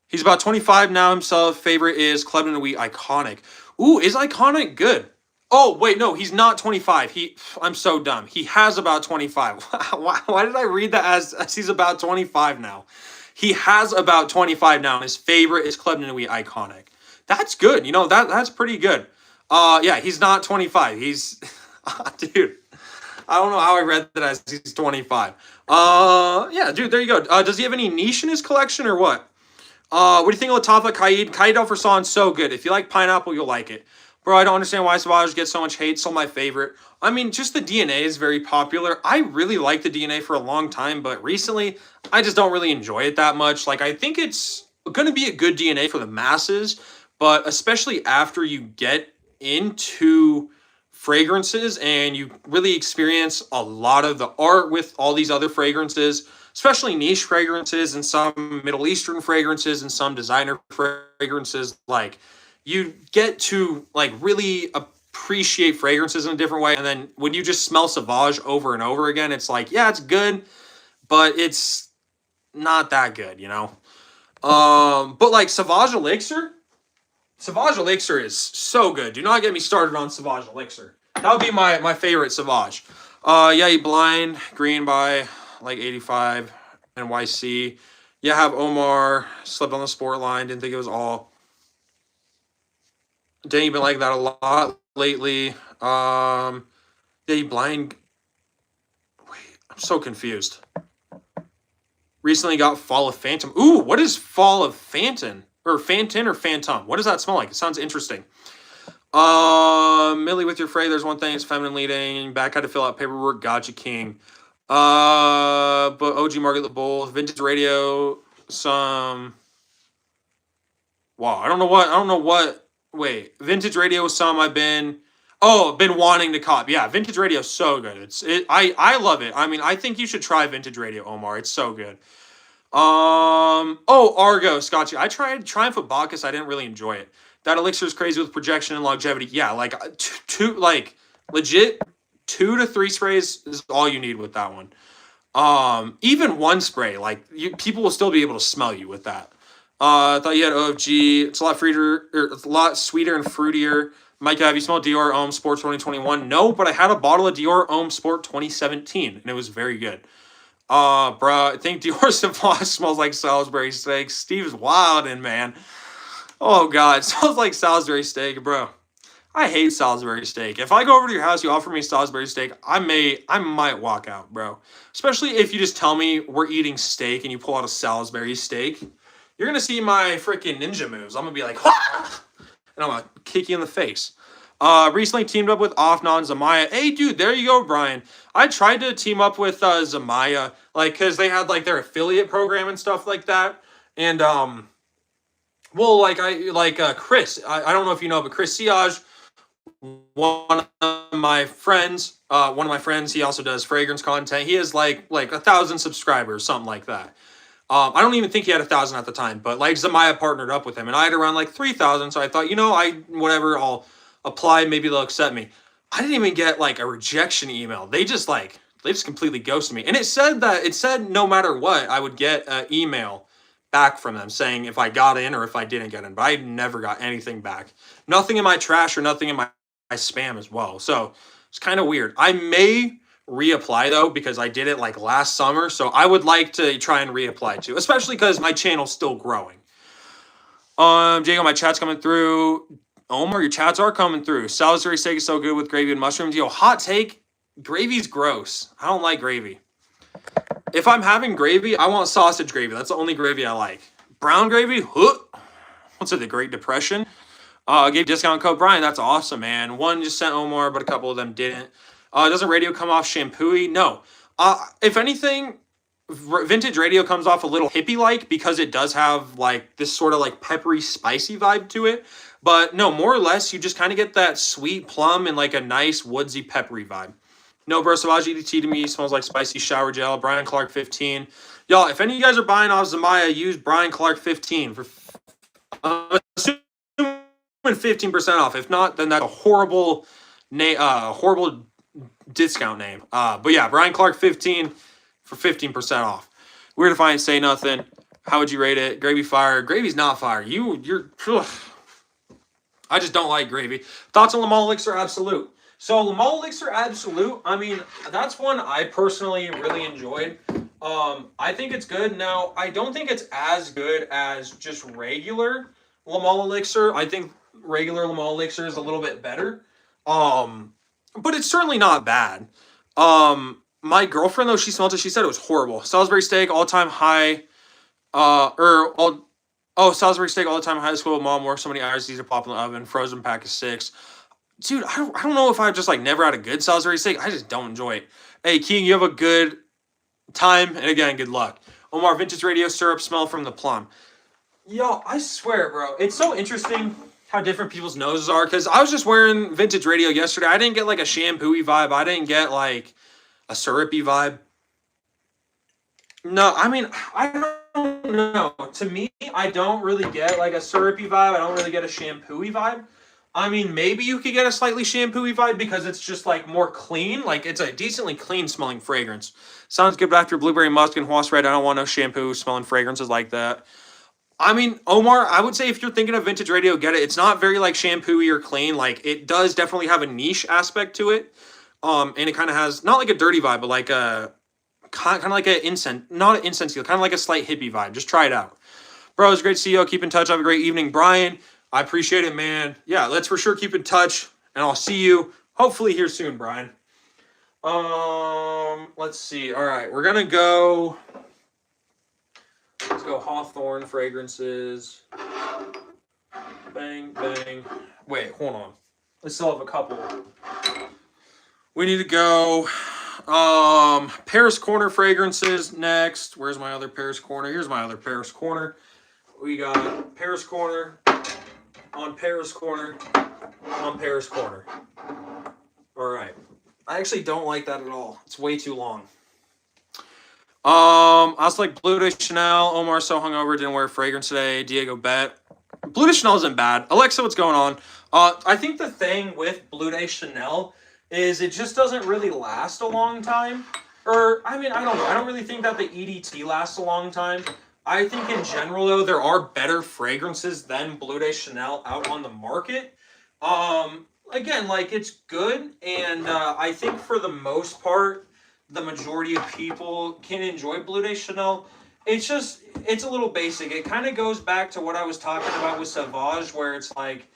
He's about 25 now himself. Favorite is Club and Wheat Iconic. Ooh, is Iconic good? Oh, wait, no, he's not 25. I'm so dumb. He has about 25. Why did I read that as he's about 25 now? He has about 25 now, and his favorite is Club and Wheat Iconic. That's good. That's pretty good. Yeah, he's not 25. He's dude. I don't know how I read that as he's 25. Yeah, dude, there you go. Does he have any niche in his collection or what? What do you think of Latafa Kaid? Kaid El Farsan's so good. If you like pineapple, you'll like it. Bro, I don't understand why Savage gets so much hate. Still my favorite. I mean, just the DNA is very popular. I really liked the DNA for a long time, but recently, I just don't really enjoy it that much. Like, I think it's going to be a good DNA for the masses, but especially after you get into fragrances and you really experience a lot of the art with all these other fragrances, especially niche fragrances and some Middle Eastern fragrances and some designer fragrances, like you get to like really appreciate fragrances in a different way. And then when you just smell Sauvage over and over again, it's like, yeah, it's good, but it's not that good, But like Sauvage Elixir is so good. Do not get me started on Sauvage Elixir. That would be my favorite Sauvage. Yeah, you blind green by like 85 NYC. Yeah, have Omar slept on the sport line. Didn't think it was all. Dang, you've been like that a lot lately. Yeah, you blind. Wait, I'm so confused. Recently got Fall of Phantom. Ooh, what is Fall of Phantom? Or Phantom or Phantom? What does that smell like? It sounds interesting. Millie with your fray. There's one thing. It's feminine leading. Back had to fill out paperwork. Gotcha King. But OG Margaret the Bull. Vintage Radio. Some. Wow, I don't know what. Wait, Vintage Radio is some I've been wanting to cop. Yeah, Vintage Radio is so good. I love it. I mean, I think you should try Vintage Radio, Omar. It's so good. Argos, gotcha. I tried Triumph of Bacchus. I didn't really enjoy it. That elixir is crazy with projection and longevity. Yeah, like legit 2 to 3 sprays is all you need with that one. Even one spray, like people will still be able to smell you with that. I thought you had OFG. It's a lot sweeter and fruitier. Mike, have you smelled Dior Homme Sport 2021? No, but I had a bottle of Dior Homme Sport 2017, and it was very good. Bro, I think Dior Sauvage smells like Salisbury steak. Steve's wildin', man. Oh, God, it smells like Salisbury steak, bro. I hate Salisbury steak. If I go over to your house, you offer me Salisbury steak, I might walk out, bro. Especially if you just tell me we're eating steak and you pull out a Salisbury steak. You're going to see my freaking ninja moves. I'm going to be like, ha! And I'm going to kick you in the face. Recently teamed up with Offnon and Zamaya. Hey, dude, there you go, Brian. I tried to team up with Zamaya, like, because they had, like, their affiliate program and stuff like that. And, Chris, I don't know if you know, but Chris Siage, one of my friends, he also does fragrance content. He has, like 1,000 subscribers, something like that. I don't even think he had 1,000 at the time, but like Zamaya partnered up with him, and I had around like 3,000. So I thought, I'll apply. Maybe they'll accept me. I didn't even get like a rejection email. They just completely ghosted me. And it said no matter what, I would get an email back from them saying if I got in or if I didn't get in. But I never got anything back. Nothing in my trash or nothing in my spam as well. So it's kind of weird. I may reapply though, because I did it like last summer, so I would like to try and reapply too, especially because my channel's still growing. Diego, my chat's coming through. Omar, your chats are coming through. Salisbury steak is so good with gravy and mushrooms. Yo, hot take, gravy's gross. I don't like gravy. If I'm having gravy, I want sausage gravy. That's the only gravy I like. Brown gravy, what's it, the Great Depression? Gave discount code Brian. That's awesome, man. One just sent Omar, but a couple of them didn't. Doesn't Radio come off shampoo-y? No. If anything, Vintage Radio comes off a little hippie-like because it does have like this sort of like peppery, spicy vibe to it. But no, more or less, you just kind of get that sweet plum and like a nice woodsy, peppery vibe. No, bro, Sauvage EDT to me smells like spicy shower gel. Brian Clark 15. Y'all, if any of you guys are buying off Zamaya, use Brian Clark 15 for 15% off. If not, then that's a horrible horrible discount name. But yeah, Brian Clark 15 for 15% off. Weird if I ain't say nothing. How would you rate it? Gravy fire. Gravy's not fire. You're. Ugh. I just don't like gravy. Thoughts on Lamar Elixir Absolute? So Lamar Elixir Absolute, I mean, that's one I personally really enjoyed. I think it's good. Now, I don't think it's as good as just regular Lamar Elixir. I think regular Lamar Elixir is a little bit better. But it's certainly not bad. My girlfriend though, she smelled it. She said it was horrible. Salisbury steak, all time high. Salisbury steak, all the time high school. Mom wore so many hours these to pop in the oven. Frozen pack of 6. Dude, I don't know if I've just like never had a good Salisbury steak. I just don't enjoy it. Hey, King, you have a good time, and again, good luck. Omar, vintage radio syrup smell from the plum. Yo, I swear, bro, it's so interesting how different people's noses are. Because I was just wearing vintage radio yesterday. I didn't get like a shampoo-y vibe. I didn't get like a syrupy vibe. No, I mean, I don't know. To me, I don't really get like a syrupy vibe. I don't really get a shampoo-y vibe. I mean, maybe you could get a slightly shampoo-y vibe because it's just like more clean. Like it's a decently clean smelling fragrance. Sounds good, but after blueberry musk and horse red, I don't want no shampoo smelling fragrances like that. I mean, Omar, I would say if you're thinking of vintage radio, get it. It's not very like shampoo-y or clean. Like it does definitely have a niche aspect to it. And it kind of has not like a dirty vibe, but like a kind of like an incense, not an incense, kind of like a slight hippie vibe. Just try it out. Bro, it's great to see you. Keep in touch. Have a great evening. Brian, I appreciate it, man. Yeah, let's for sure keep in touch, and I'll see you hopefully here soon, Brian. Let's see. All right, we're gonna go. Let's go Hawthorne fragrances. Bang, bang. Wait, hold on. I still have a couple. We need to go Paris Corner fragrances next. Where's my other Paris Corner? Here's my other Paris Corner. We got Paris Corner on Paris Corner on Paris Corner. All right. I actually don't like that at all. It's way too long. I also like Bleu de Chanel. Omar so hungover, didn't wear fragrance today. Diego Bet. Bleu de Chanel isn't bad. Alexa, what's going on? I think the thing with Bleu de Chanel is it just doesn't really last a long time. Or, I mean, I don't know. I don't really think that the EDT lasts a long time. I think in general, though, there are better fragrances than Bleu de Chanel out on the market. Again, like, it's good. And I think for the most part, the majority of people can enjoy Bleu de Chanel. It's a little basic. It kind of goes back to what I was talking about with Sauvage, where it's like,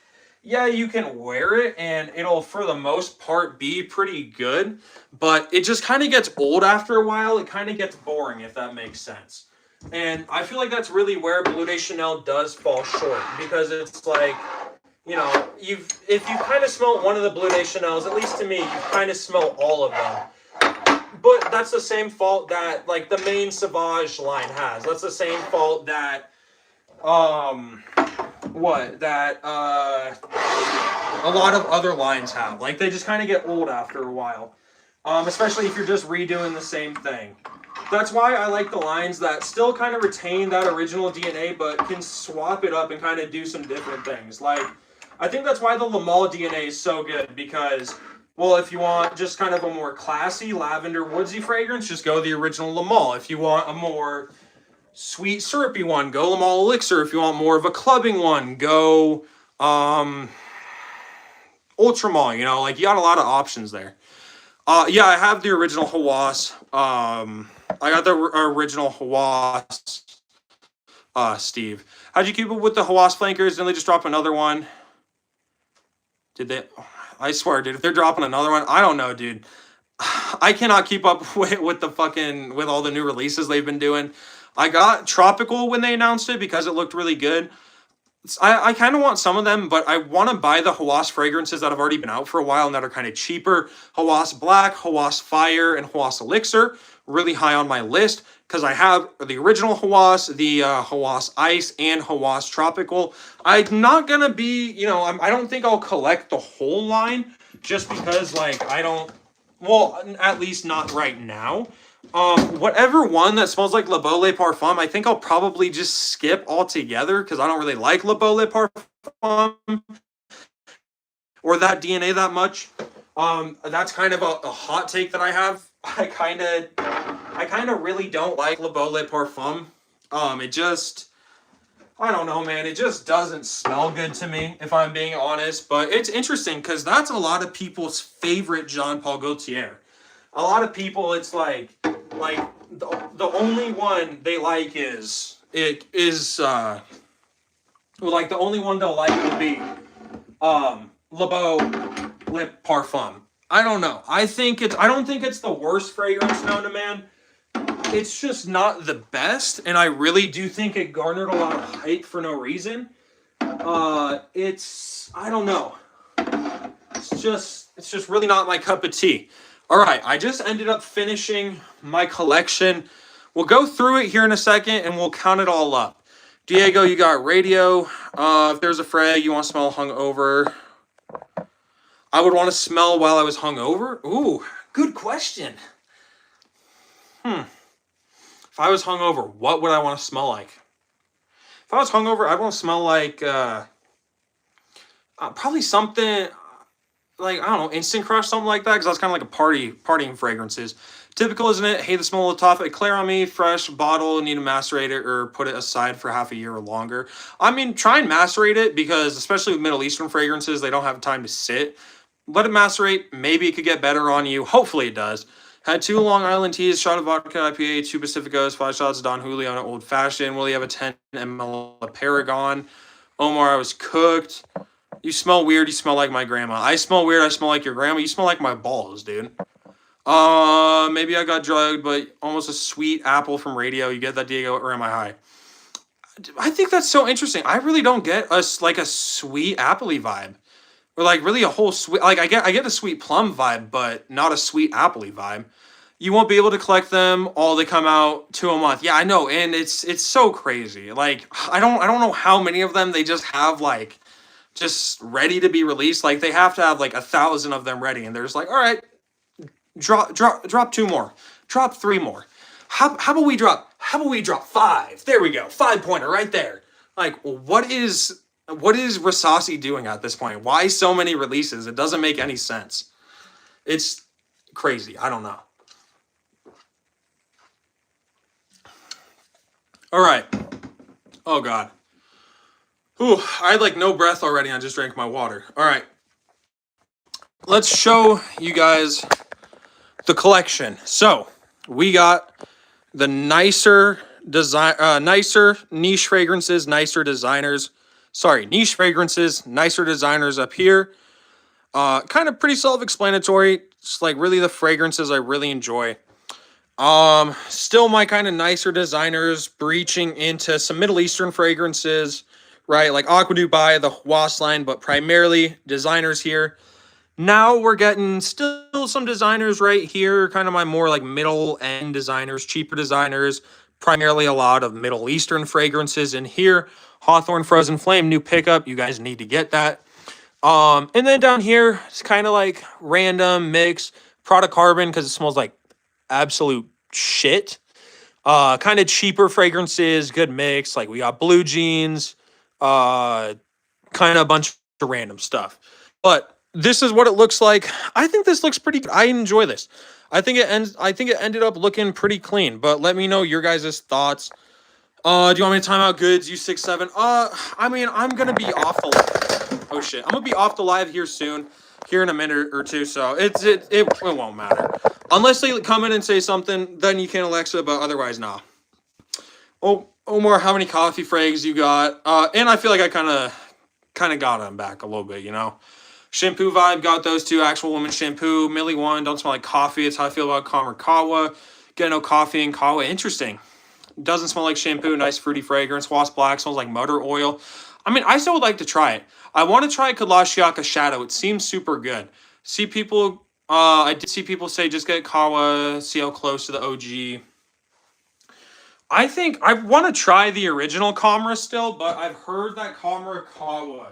yeah, you can wear it and it'll, for the most part, be pretty good, but it just kind of gets old after a while. It kind of gets boring, if that makes sense. And I feel like that's really where Bleu de Chanel does fall short, because it's like, you know, if you kind of smell one of the Bleu de Chanels, at least to me, you kind of smell all of them. But that's the same fault that, like, the main Sauvage line has. That's the same fault that, a lot of other lines have. Like, they just kind of get old after a while. Especially if you're just redoing the same thing. That's why I like the lines that still kind of retain that original DNA, but can swap it up and kind of do some different things. Like, I think that's why the Le Male DNA is so good, because, well, if you want just kind of a more classy lavender woodsy fragrance, just go the original Le Male. If you want a more sweet syrupy one, go Le Male Elixir. If you want more of a clubbing one, go Ultramall. You know, like, you got a lot of options there. Yeah, I have the original Hawass. I got the original Hawass, Steve. How'd you keep up with the Hawass flankers? Didn't they just drop another one? Did they? I swear, dude, if they're dropping another one, I don't know, dude. I cannot keep up with with all the new releases they've been doing. I got Tropical when they announced it because it looked really good. I kind of want some of them, but I want to buy the Hawass fragrances that have already been out for a while and that are kind of cheaper. Hawass Black, Hawass Fire, and Hawass Elixir. Really high on my list because I have the original Hawass, the Hawass Ice, and Hawass Tropical. I'm not going to be, you know, I don't think I'll collect the whole line just because, like, I don't, well, at least not right now. Whatever one that smells like Le Beau Le Parfum, I think I'll probably just skip altogether because I don't really like Le Beau Le Parfum or that DNA that much. That's kind of a hot take that I have. I kind of really don't like Le Beau Le Parfum. It just, I don't know, man. It just doesn't smell good to me, if I'm being honest. But it's interesting because that's a lot of people's favorite Jean Paul Gaultier. A lot of people, it's like the only one they like is well, like the only one they'll like would be Le Beau Lip Parfum. I don't know. I don't think it's the worst fragrance known to man. It's just not the best, and I really do think it garnered a lot of hype for no reason. I don't know. It's just really not my cup of tea. All right, I just ended up finishing my collection. We'll go through it here in a second, and we'll count it all up. Diego, you got radio. If there's a fray, you want to smell hungover. I would want to smell while I was hungover. Ooh, good question. If I was hungover, what would I want to smell like? If I was hungover, I'd want to smell like probably something like, I don't know, Instant Crush, something like that, because that's kind of like a partying fragrances. Typical, isn't it? Hey, the smell of the top, Eclair on me, fresh bottle, need to macerate it or put it aside for half a year or longer. I mean, try and macerate it because, especially with Middle Eastern fragrances, they don't have time to sit. Let it macerate. Maybe it could get better on you. Hopefully it does. Had 2 Long Island teas, shot of vodka IPA, 2 Pacificos, 5 shots of Don Julio on an old fashioned. Will you have a 10 ml of Paragon? Omar, I was cooked. You smell weird. You smell like my grandma. I smell weird. I smell like your grandma. You smell like my balls, dude. Maybe I got drugged, but almost a sweet apple from radio. You get that, Diego, or am I high? I think that's so interesting. I really don't get a sweet appley vibe. Or like really a whole sweet, like I get a sweet plum vibe, but not a sweet appley vibe. You won't be able to collect them all. They come out 2 a month. Yeah, I know, and it's so crazy. Like I don't know how many of them they just have like just ready to be released. Like they have to have like 1,000 of them ready, and they're just like, all right, drop 2 more, drop 3 more. How about we drop 5? There we go, 5-pointer right there. Like what is Rasasi doing at this point? Why so many releases? It doesn't make any sense. It's crazy. I don't know. All right. Oh God. Ooh, I had like no breath already. I just drank my water. All right. Let's show you guys the collection. So we got the nicer niche fragrances, nicer designers. Sorry, niche fragrances, nicer designers up here. Kind of pretty self-explanatory. It's like really the fragrances I really enjoy. Still my kind of nicer designers breaching into some Middle Eastern fragrances, right? Like Aqua Dubai, the Hawass line, but primarily designers here. Now we're getting still some designers right here, kind of my more like middle end designers, cheaper designers, primarily a lot of Middle Eastern fragrances in here. Hawthorne Frozen Flame, new pickup. You guys need to get that. And then down here, it's kind of like random mix. Product Carbon, because it smells like absolute shit. Kind of cheaper fragrances, good mix. Like we got Blue Jeans, kind of a bunch of random stuff. But this is what it looks like. I think this looks pretty good. I enjoy this. I think it ended up looking pretty clean. But let me know your guys' thoughts. Do you want me to time out goods? U67. I mean, I'm gonna be off the live. Oh shit, I'm gonna be off the live here soon, here in a minute or two. So it won't matter unless they come in and say something. Then you can Alexa, but otherwise, nah. Oh, Omar, how many coffee frags you got? And I feel like I kind of got them back a little bit, you know. Shampoo vibe, got those 2. Actual woman shampoo. Millie 1, don't smell like coffee. It's how I feel about Kawa. Get no coffee in Kawa. Interesting. Doesn't smell like shampoo. Nice fruity fragrance. Wasp Black smells like motor oil. I mean, I still would like to try it. I want to try Kalashiaka Shadow. It seems super good. I did see people say just get Kawa, see how close to the OG. I think I want to try the original Kamra still, but I've heard that Kamra Kawa,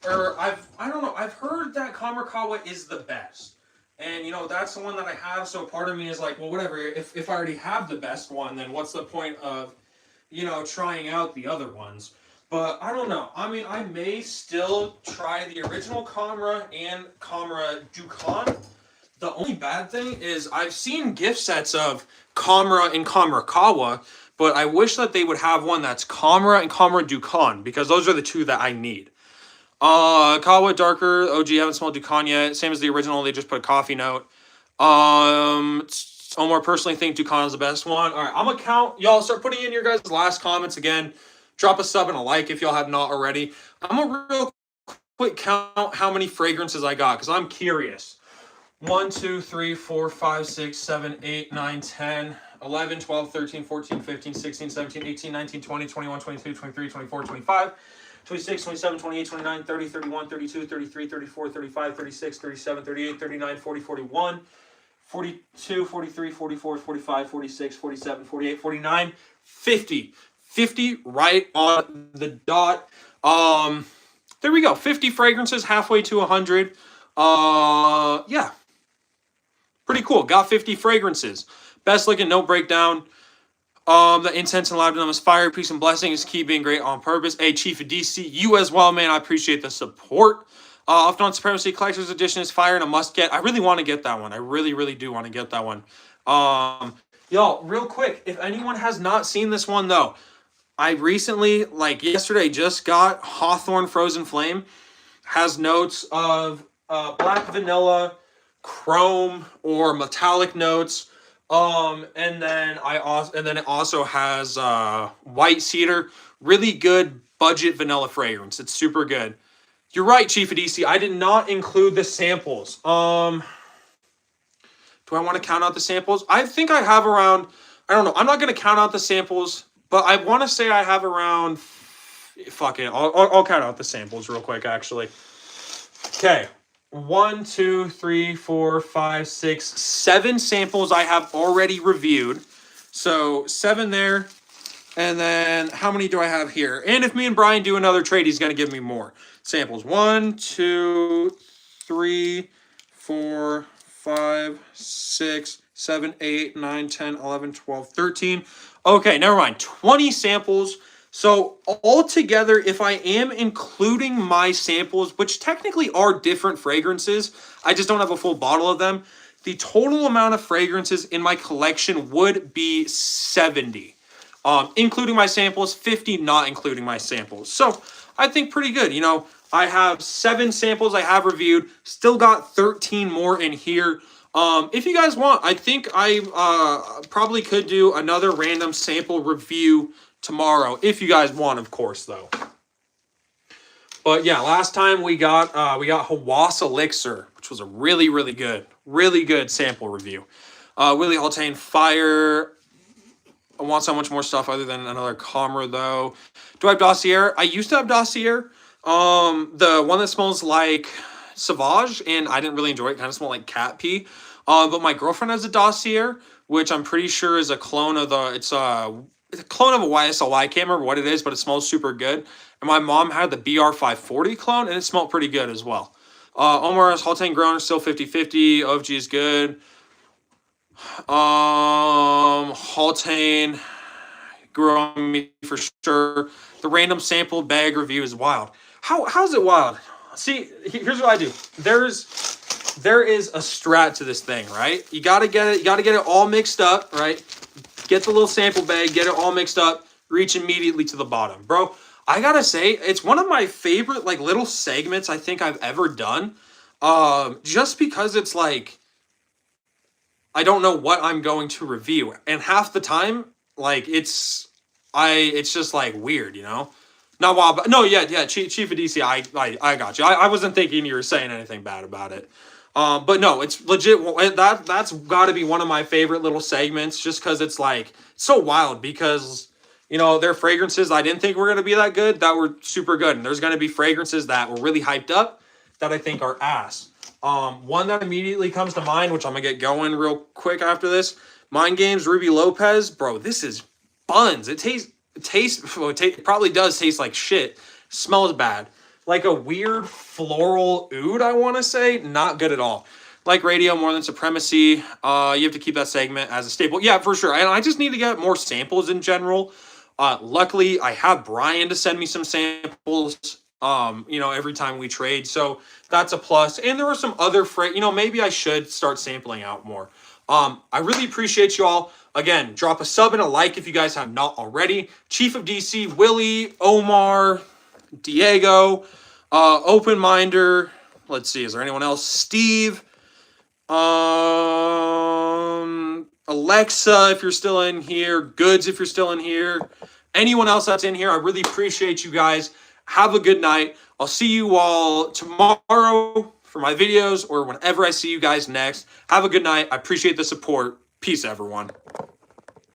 I don't know, I've heard that Kamra Kawa is the best. And, you know, that's the one that I have, so part of me is like, well, whatever, if I already have the best one, then what's the point of, you know, trying out the other ones? But I don't know. I mean, I may still try the original Comra and Comra Dukan. The only bad thing is I've seen gift sets of Comra and Comra Kawa, but I wish that they would have one that's Comra and Comra Dukan, because those are the two that I need. Kawa Darker, OG, haven't smelled Dukan yet. Same as the original, they just put a coffee note. Omar personally think Dukan is the best one. All right, I'm gonna count. Y'all start putting in your guys' last comments again. Drop a sub and a like if y'all have not already. I'm gonna real quick count how many fragrances I got, because I'm curious. 1, 2, 3, 4, 5, 6, 7, 8, 9, 10, 11, 12, 13, 14, 15, 16, 17, 18, 19, 20, 21, 22, 23, 24, 25, 26, 27, 28, 29, 30, 31, 32, 33, 34, 35, 36, 37, 38, 39, 40, 41, 42, 43, 44, 45, 46, 47, 48, 49, 50. 50 right on the dot. There we go. 50 fragrances, halfway to 100. Yeah. Pretty cool. Got 50 fragrances. Best looking, no breakdown. The incense and laudanum is fire. Peace and blessings. Keep being great on purpose. Hey, Chief of DC, you as well, man. I appreciate the support. Often on Supremacy Collector's Edition is fire and a must get. I really want to get that one. I really, really do want to get that one. Y'all, real quick, if anyone has not seen this one, though, I recently, like yesterday, just got Hawthorne Frozen Flame. Has notes of black vanilla, chrome, or metallic notes. And then it also has white cedar. Really good budget vanilla fragrance. It's super good. You're right, Chief of DC. I did not include the samples. Do I want to count out the samples? I think I have around, I don't know. I'm not going to count out the samples, but I want to say I have around, fuck it. I'll count out the samples real quick, actually. Okay. 1, 2, 3, 4, 5, 6, 7 samples I have already reviewed. So 7 there. And then how many do I have here? And if me and Brian do another trade, he's going to give me more samples. 1, 2, 3, 4, 5, 6, 7, 8, 9, 10, 11, 12, 13. Okay, never mind. 20 samples. So altogether, if I am including my samples, which technically are different fragrances, I just don't have a full bottle of them, the total amount of fragrances in my collection would be 70. Including my samples, 50 not including my samples. So I think pretty good. You know, I have 7 samples I have reviewed, still got 13 more in here. If you guys want, I think I probably could do another random sample review tomorrow, if you guys want, of course, though. But yeah, last time we got Hawass Elixir, which was a really, really good sample review. Willie Altane Fire. I want so much more stuff other than another Comra, though. Do I have Dossier? I used to have Dossier. The one that smells like Sauvage, and I didn't really enjoy it. Kind of smelled like cat pee. But my girlfriend has a Dossier, which I'm pretty sure is a clone of it's a clone of a YSL. I can't remember what it is, but it smells super good. And my mom had the BR540 clone, and it smelled pretty good as well. Omar's Haltane Grown still 50-50. OFG is good. Haltane growing me for sure. The random sample bag review is wild. How's it wild? See, here's what I do. There is a strat to this thing, right? You gotta get it all mixed up, right? Get the little sample bag, get it all mixed up, reach immediately to the bottom. Bro, I gotta say, it's one of my favorite like little segments I think I've ever done. Just because it's like I don't know what I'm going to review. And half the time, like it's just like weird, you know? Not wild, but no, yeah, Chief of DC, I got you. I wasn't thinking you were saying anything bad about it. But no, it's legit. That's got to be one of my favorite little segments, just because it's like so wild. Because you know there are fragrances I didn't think were gonna be that good that were super good, and there's gonna be fragrances that were really hyped up that I think are ass. One that immediately comes to mind, which I'm gonna get going real quick after this. Mind Games Ruby Lopez, bro. This is buns. It probably does taste like shit. Smells bad. Like a weird floral oud, I want to say. Not good at all. Like Radio More Than Supremacy. You have to keep that segment as a staple. Yeah, for sure. And I just need to get more samples in general. Luckily, I have Brian to send me some samples, every time we trade. So that's a plus. And there were some other maybe I should start sampling out more. I really appreciate you all. Again, drop a sub and a like if you guys have not already. Chief of DC, Willie, Omar, Diego, Open Minder. Let's see, is there anyone else? Steve, Alexa, if you're still in here. Goods, if you're still in here. Anyone else that's in here, I really appreciate you guys. Have a good night. I'll see you all tomorrow for my videos or whenever I see you guys next. Have a good night. I appreciate the support. Peace, everyone.